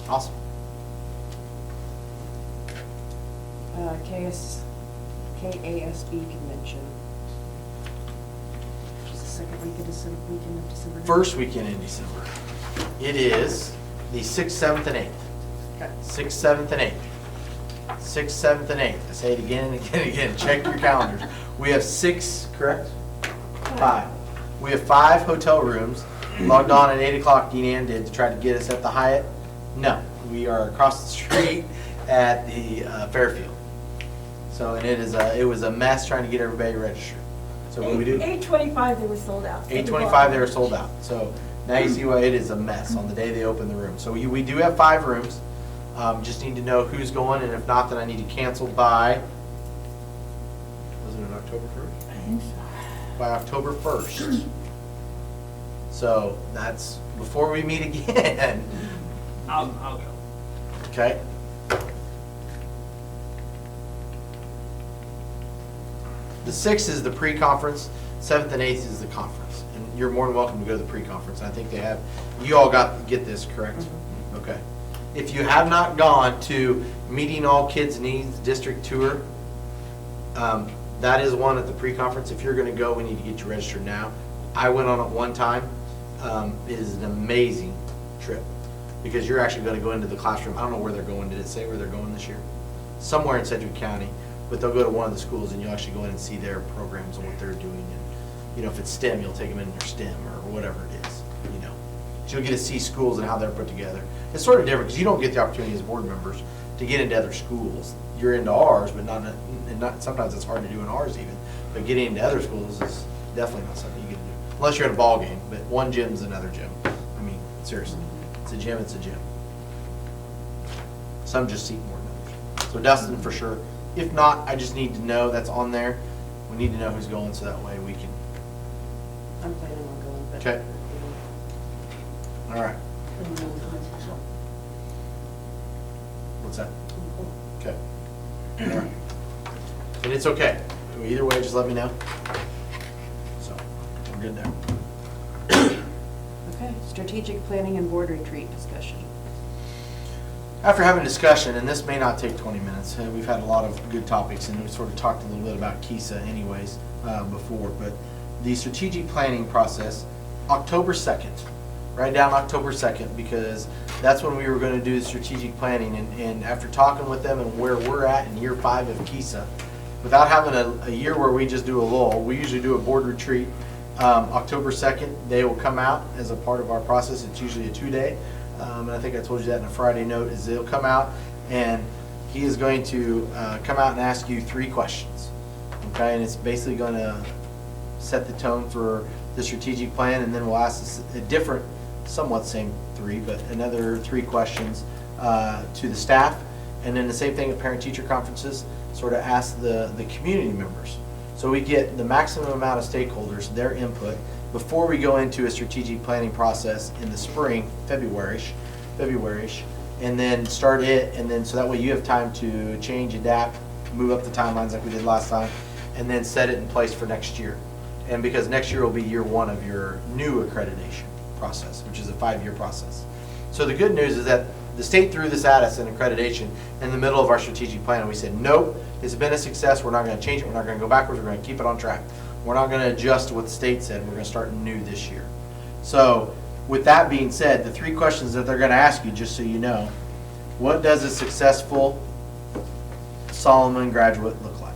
Awesome. KASB convention. Which is the second weekend of December. First weekend in December. It is the 6th, 7th, and 8th. Okay. 6th, 7th, and 8th. 6th, 7th, and 8th. I say it again and again and again. Check your calendars. We have 6, correct? 5. We have 5 hotel rooms. Logged on at 8 o'clock, Dean Ann did, to try to get us at the Hyatt. No, we are across the street at the Fairfield. So, and it was a mess trying to get everybody registered. So what do we do? 8:25 they were sold out. 8:25 they were sold out. So Now you see why it is a mess on the day they open the room. So we do have 5 rooms. Just need to know who's going, and if not, then I need to cancel by, was it October 1st? I think so. By October 1st. So that's before we meet again. I'll go. Okay? The 6th is the pre-conference, 7th and 8th is the conference. And you're more than welcome to go to the pre-conference. I think they have, you all get this, correct? Okay. If you have not gone to Meeting All Kids Needs District Tour, that is one at the pre-conference. If you're going to go, we need to get you registered now. I went on it one time. It is an amazing trip because you're actually going to go into the classroom. I don't know where they're going. Did it say where they're going this year? Somewhere in Sedgwick County, but they'll go to one of the schools and you'll actually go in and see their programs and what they're doing. And if it's STEM, you'll take them in their STEM or whatever it is. So you'll get to see schools and how they're put together. It's sort of different because you don't get the opportunity as board members to get into other schools. You're into ours, but not sometimes it's hard to do in ours even. But getting into other schools is definitely not something you get to do. Unless you're in a ball game, but one gym's another gym. I mean, seriously. It's a gym, it's a gym. Some just seat more than others. So Dustin for sure. If not, I just need to know that's on there. We need to know who's going so that way we can. I'm planning on going, but. Okay. All right. What's that? Okay. All right. And it's okay. Either way, just let me know. So, we're good there. Okay, strategic planning and board retreat discussion. After having a discussion, and this may not take 20 minutes, we've had a lot of good topics, and we sort of talked a little bit about KISA anyways before, but the strategic planning process, October 2nd. Write down October 2nd because that's when we were going to do the strategic planning. And after talking with them and where we're at in year 5 of KISA, without having a year where we just do a lull, we usually do a board retreat. October 2nd, they will come out as a part of our process. It's usually a 2-day. And I think I told you that in a Friday note, is they'll come out and he is going to come out and ask you 3 questions. Okay, and it's basically going to set the tone for the strategic plan, and then we'll ask a different, somewhat same 3, but another 3 questions to the staff. And then the same thing at parent-teacher conferences, sort of ask the community members. So we get the maximum amount of stakeholders, their input, before we go into a strategic planning process in the spring, February-ish, and then start it, and then so that way you have time to change, adapt, move up the timelines like we did last time, and then set it in place for next year. And because next year will be year 1 of your new accreditation process, which is a 5-year process. So the good news is that the state threw this at us in accreditation in the middle of our strategic plan, and we said, nope, it's been a success, we're not going to change it, we're not going to go backwards, we're going to keep it on track. We're not going to adjust to what the state said, we're going to start new this year. So with that being said, the 3 questions that they're going to ask you, just so you know, what does a successful Solomon graduate look like?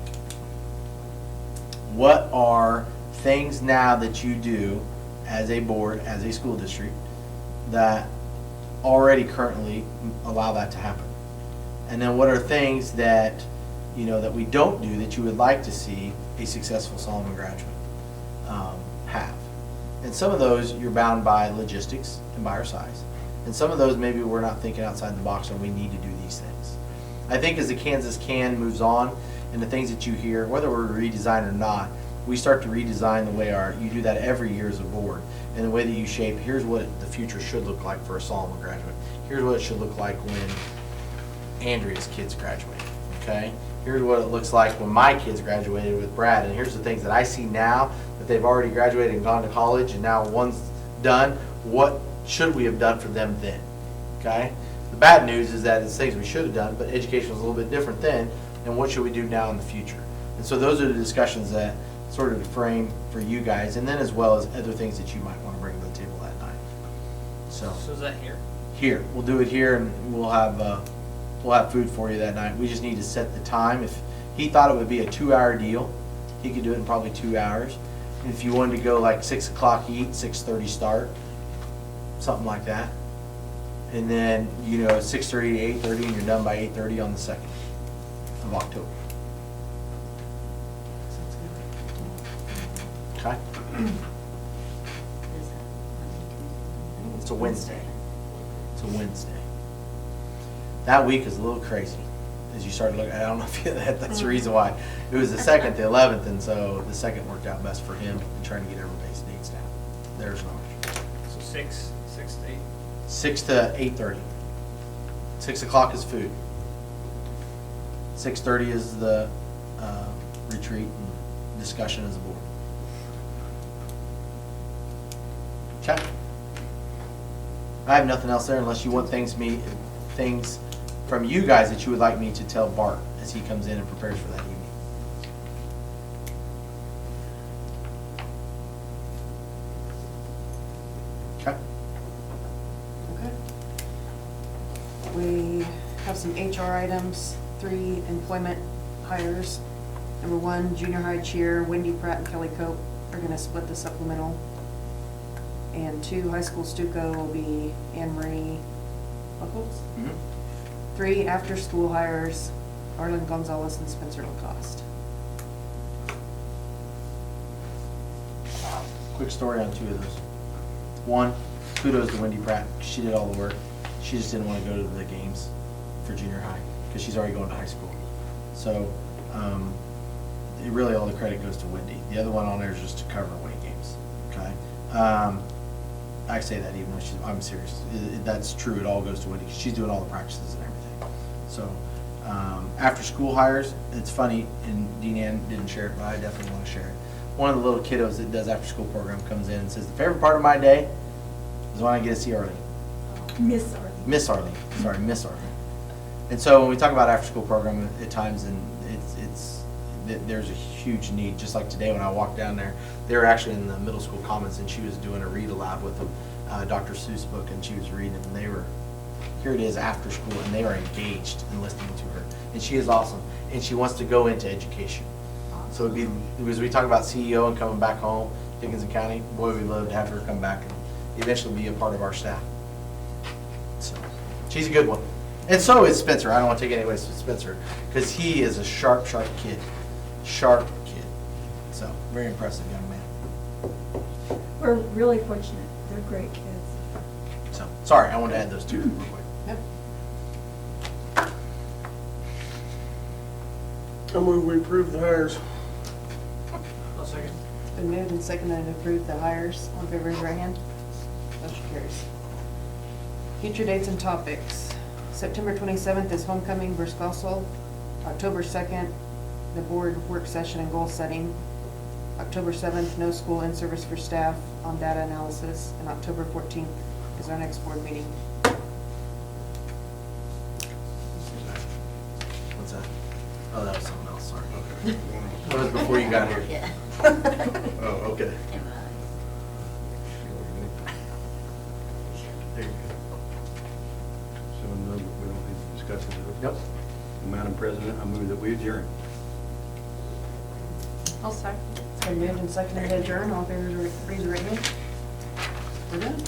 What are things now that you do as a board, as a school district, that already currently allow that to happen? And then what are things that, that we don't do that you would like to see a successful Solomon graduate have? And some of those you're bound by logistics and by our size. And some of those maybe we're not thinking outside the box and we need to do these things. I think as the Kansas Can moves on and the things that you hear, whether we're redesign or not, we start to redesign the way you do that every year as a board. And the way that you shape, here's what the future should look like for a Solomon graduate. Here's what it should look like when Andrea's kids graduate, okay? Here's what it looks like when my kids graduated with Brad, and here's the things that I see now that they've already graduated and gone to college, and now one's done. What should we have done for them then, okay? The bad news is that it's things we should have done, but education was a little bit different then, and what should we do now in the future? And so those are the discussions that sort of frame for you guys, and then as well as other things that you might want to bring to the table that night. So is that here? Here, we'll do it here, and we'll have food for you that night. We just need to set the time. If he thought it would be a 2-hour deal, he could do it in probably 2 hours. And if you wanted to go like 6 o'clock eat, 6:30 start, something like that. And then 6:30 to 8:30, and you're done by 8:30 on the 2nd of October. Okay. Is that Monday, Tuesday? It's a Wednesday. It's a Wednesday. That week is a little crazy. As you start to look, I don't know if that's the reason why. It was the 2nd, the 11th, and so the 2nd worked out best for him in trying to get everybody's dates down. There's ours. So 6 to 8. 6 to 8:30. 6 o'clock is food. 6:30 is the retreat and discussion as a board. Okay. I have nothing else there unless you want things from you guys that you would like me to tell Bart as he comes in and prepares for that evening. Okay. Okay. We have some HR items, 3 employment hires. Number 1, junior high cheer, Wendy Pratt and Kelly Cope are gonna split the supplemental. And 2, high school Stuco will be Anne Marie Buckles. 3, after-school hires, Arlen Gonzalez and Spencer Lacoste. Quick story on 2 of those. 1, kudos to Wendy Pratt. She did all the work. She just didn't want to go to the games for junior high because she's already going to high school. So really all the credit goes to Wendy. The other one on there is just to cover away games. Okay. I say that even when I'm serious. That's true. It all goes to Wendy because she's doing all the practices and everything. So after school hires, it's funny, and Dean Ann didn't share it, but I definitely want to share it. One of the little kiddos that does after school program comes in and says, the favorite part of my day is when I get to see Arlene. Miss Arlene. Miss Arlene. Sorry, Miss Arlene. And so when we talk about after school program at times, and there's a huge need. Just like today when I walked down there, they were actually in the middle school commons, and she was doing a read aloud with them, Dr. Seuss book, and she was reading it, and they were, here it is after school, and they are engaged in listening to her. And she is awesome, and she wants to go into education. So it'd be, as we talk about CEO and coming back home, Dickinson County, boy, we'd love to have her come back and eventually be a part of our staff. So she's a good one. And so is Spencer. I don't want to take any away from Spencer because he is a sharp, sharp kid. Sharp kid. So very impressive young man. We're really fortunate. They're great kids. So sorry, I wanted to add those 2 real quick. Yep. I move we approve the hires. I'll second. It's been moved and seconded to approve the hires. All in favor, raise your right hand. Motion carries. Future dates and topics. September 27th is homecoming versus Goswell. October 2nd, the board work session and goal setting. October 7th, no school in service for staff on data analysis. And October 14th is our next board meeting. What's that? Oh, that was something else. Sorry. Okay. That was before you got here. Yeah. Oh, okay. There you go. So no, we don't need to discuss it. Yep. Madam President, I move that we adjourn. I'll second. It's been moved and seconded to adjourn. All in favor, raise your right hand. We're done.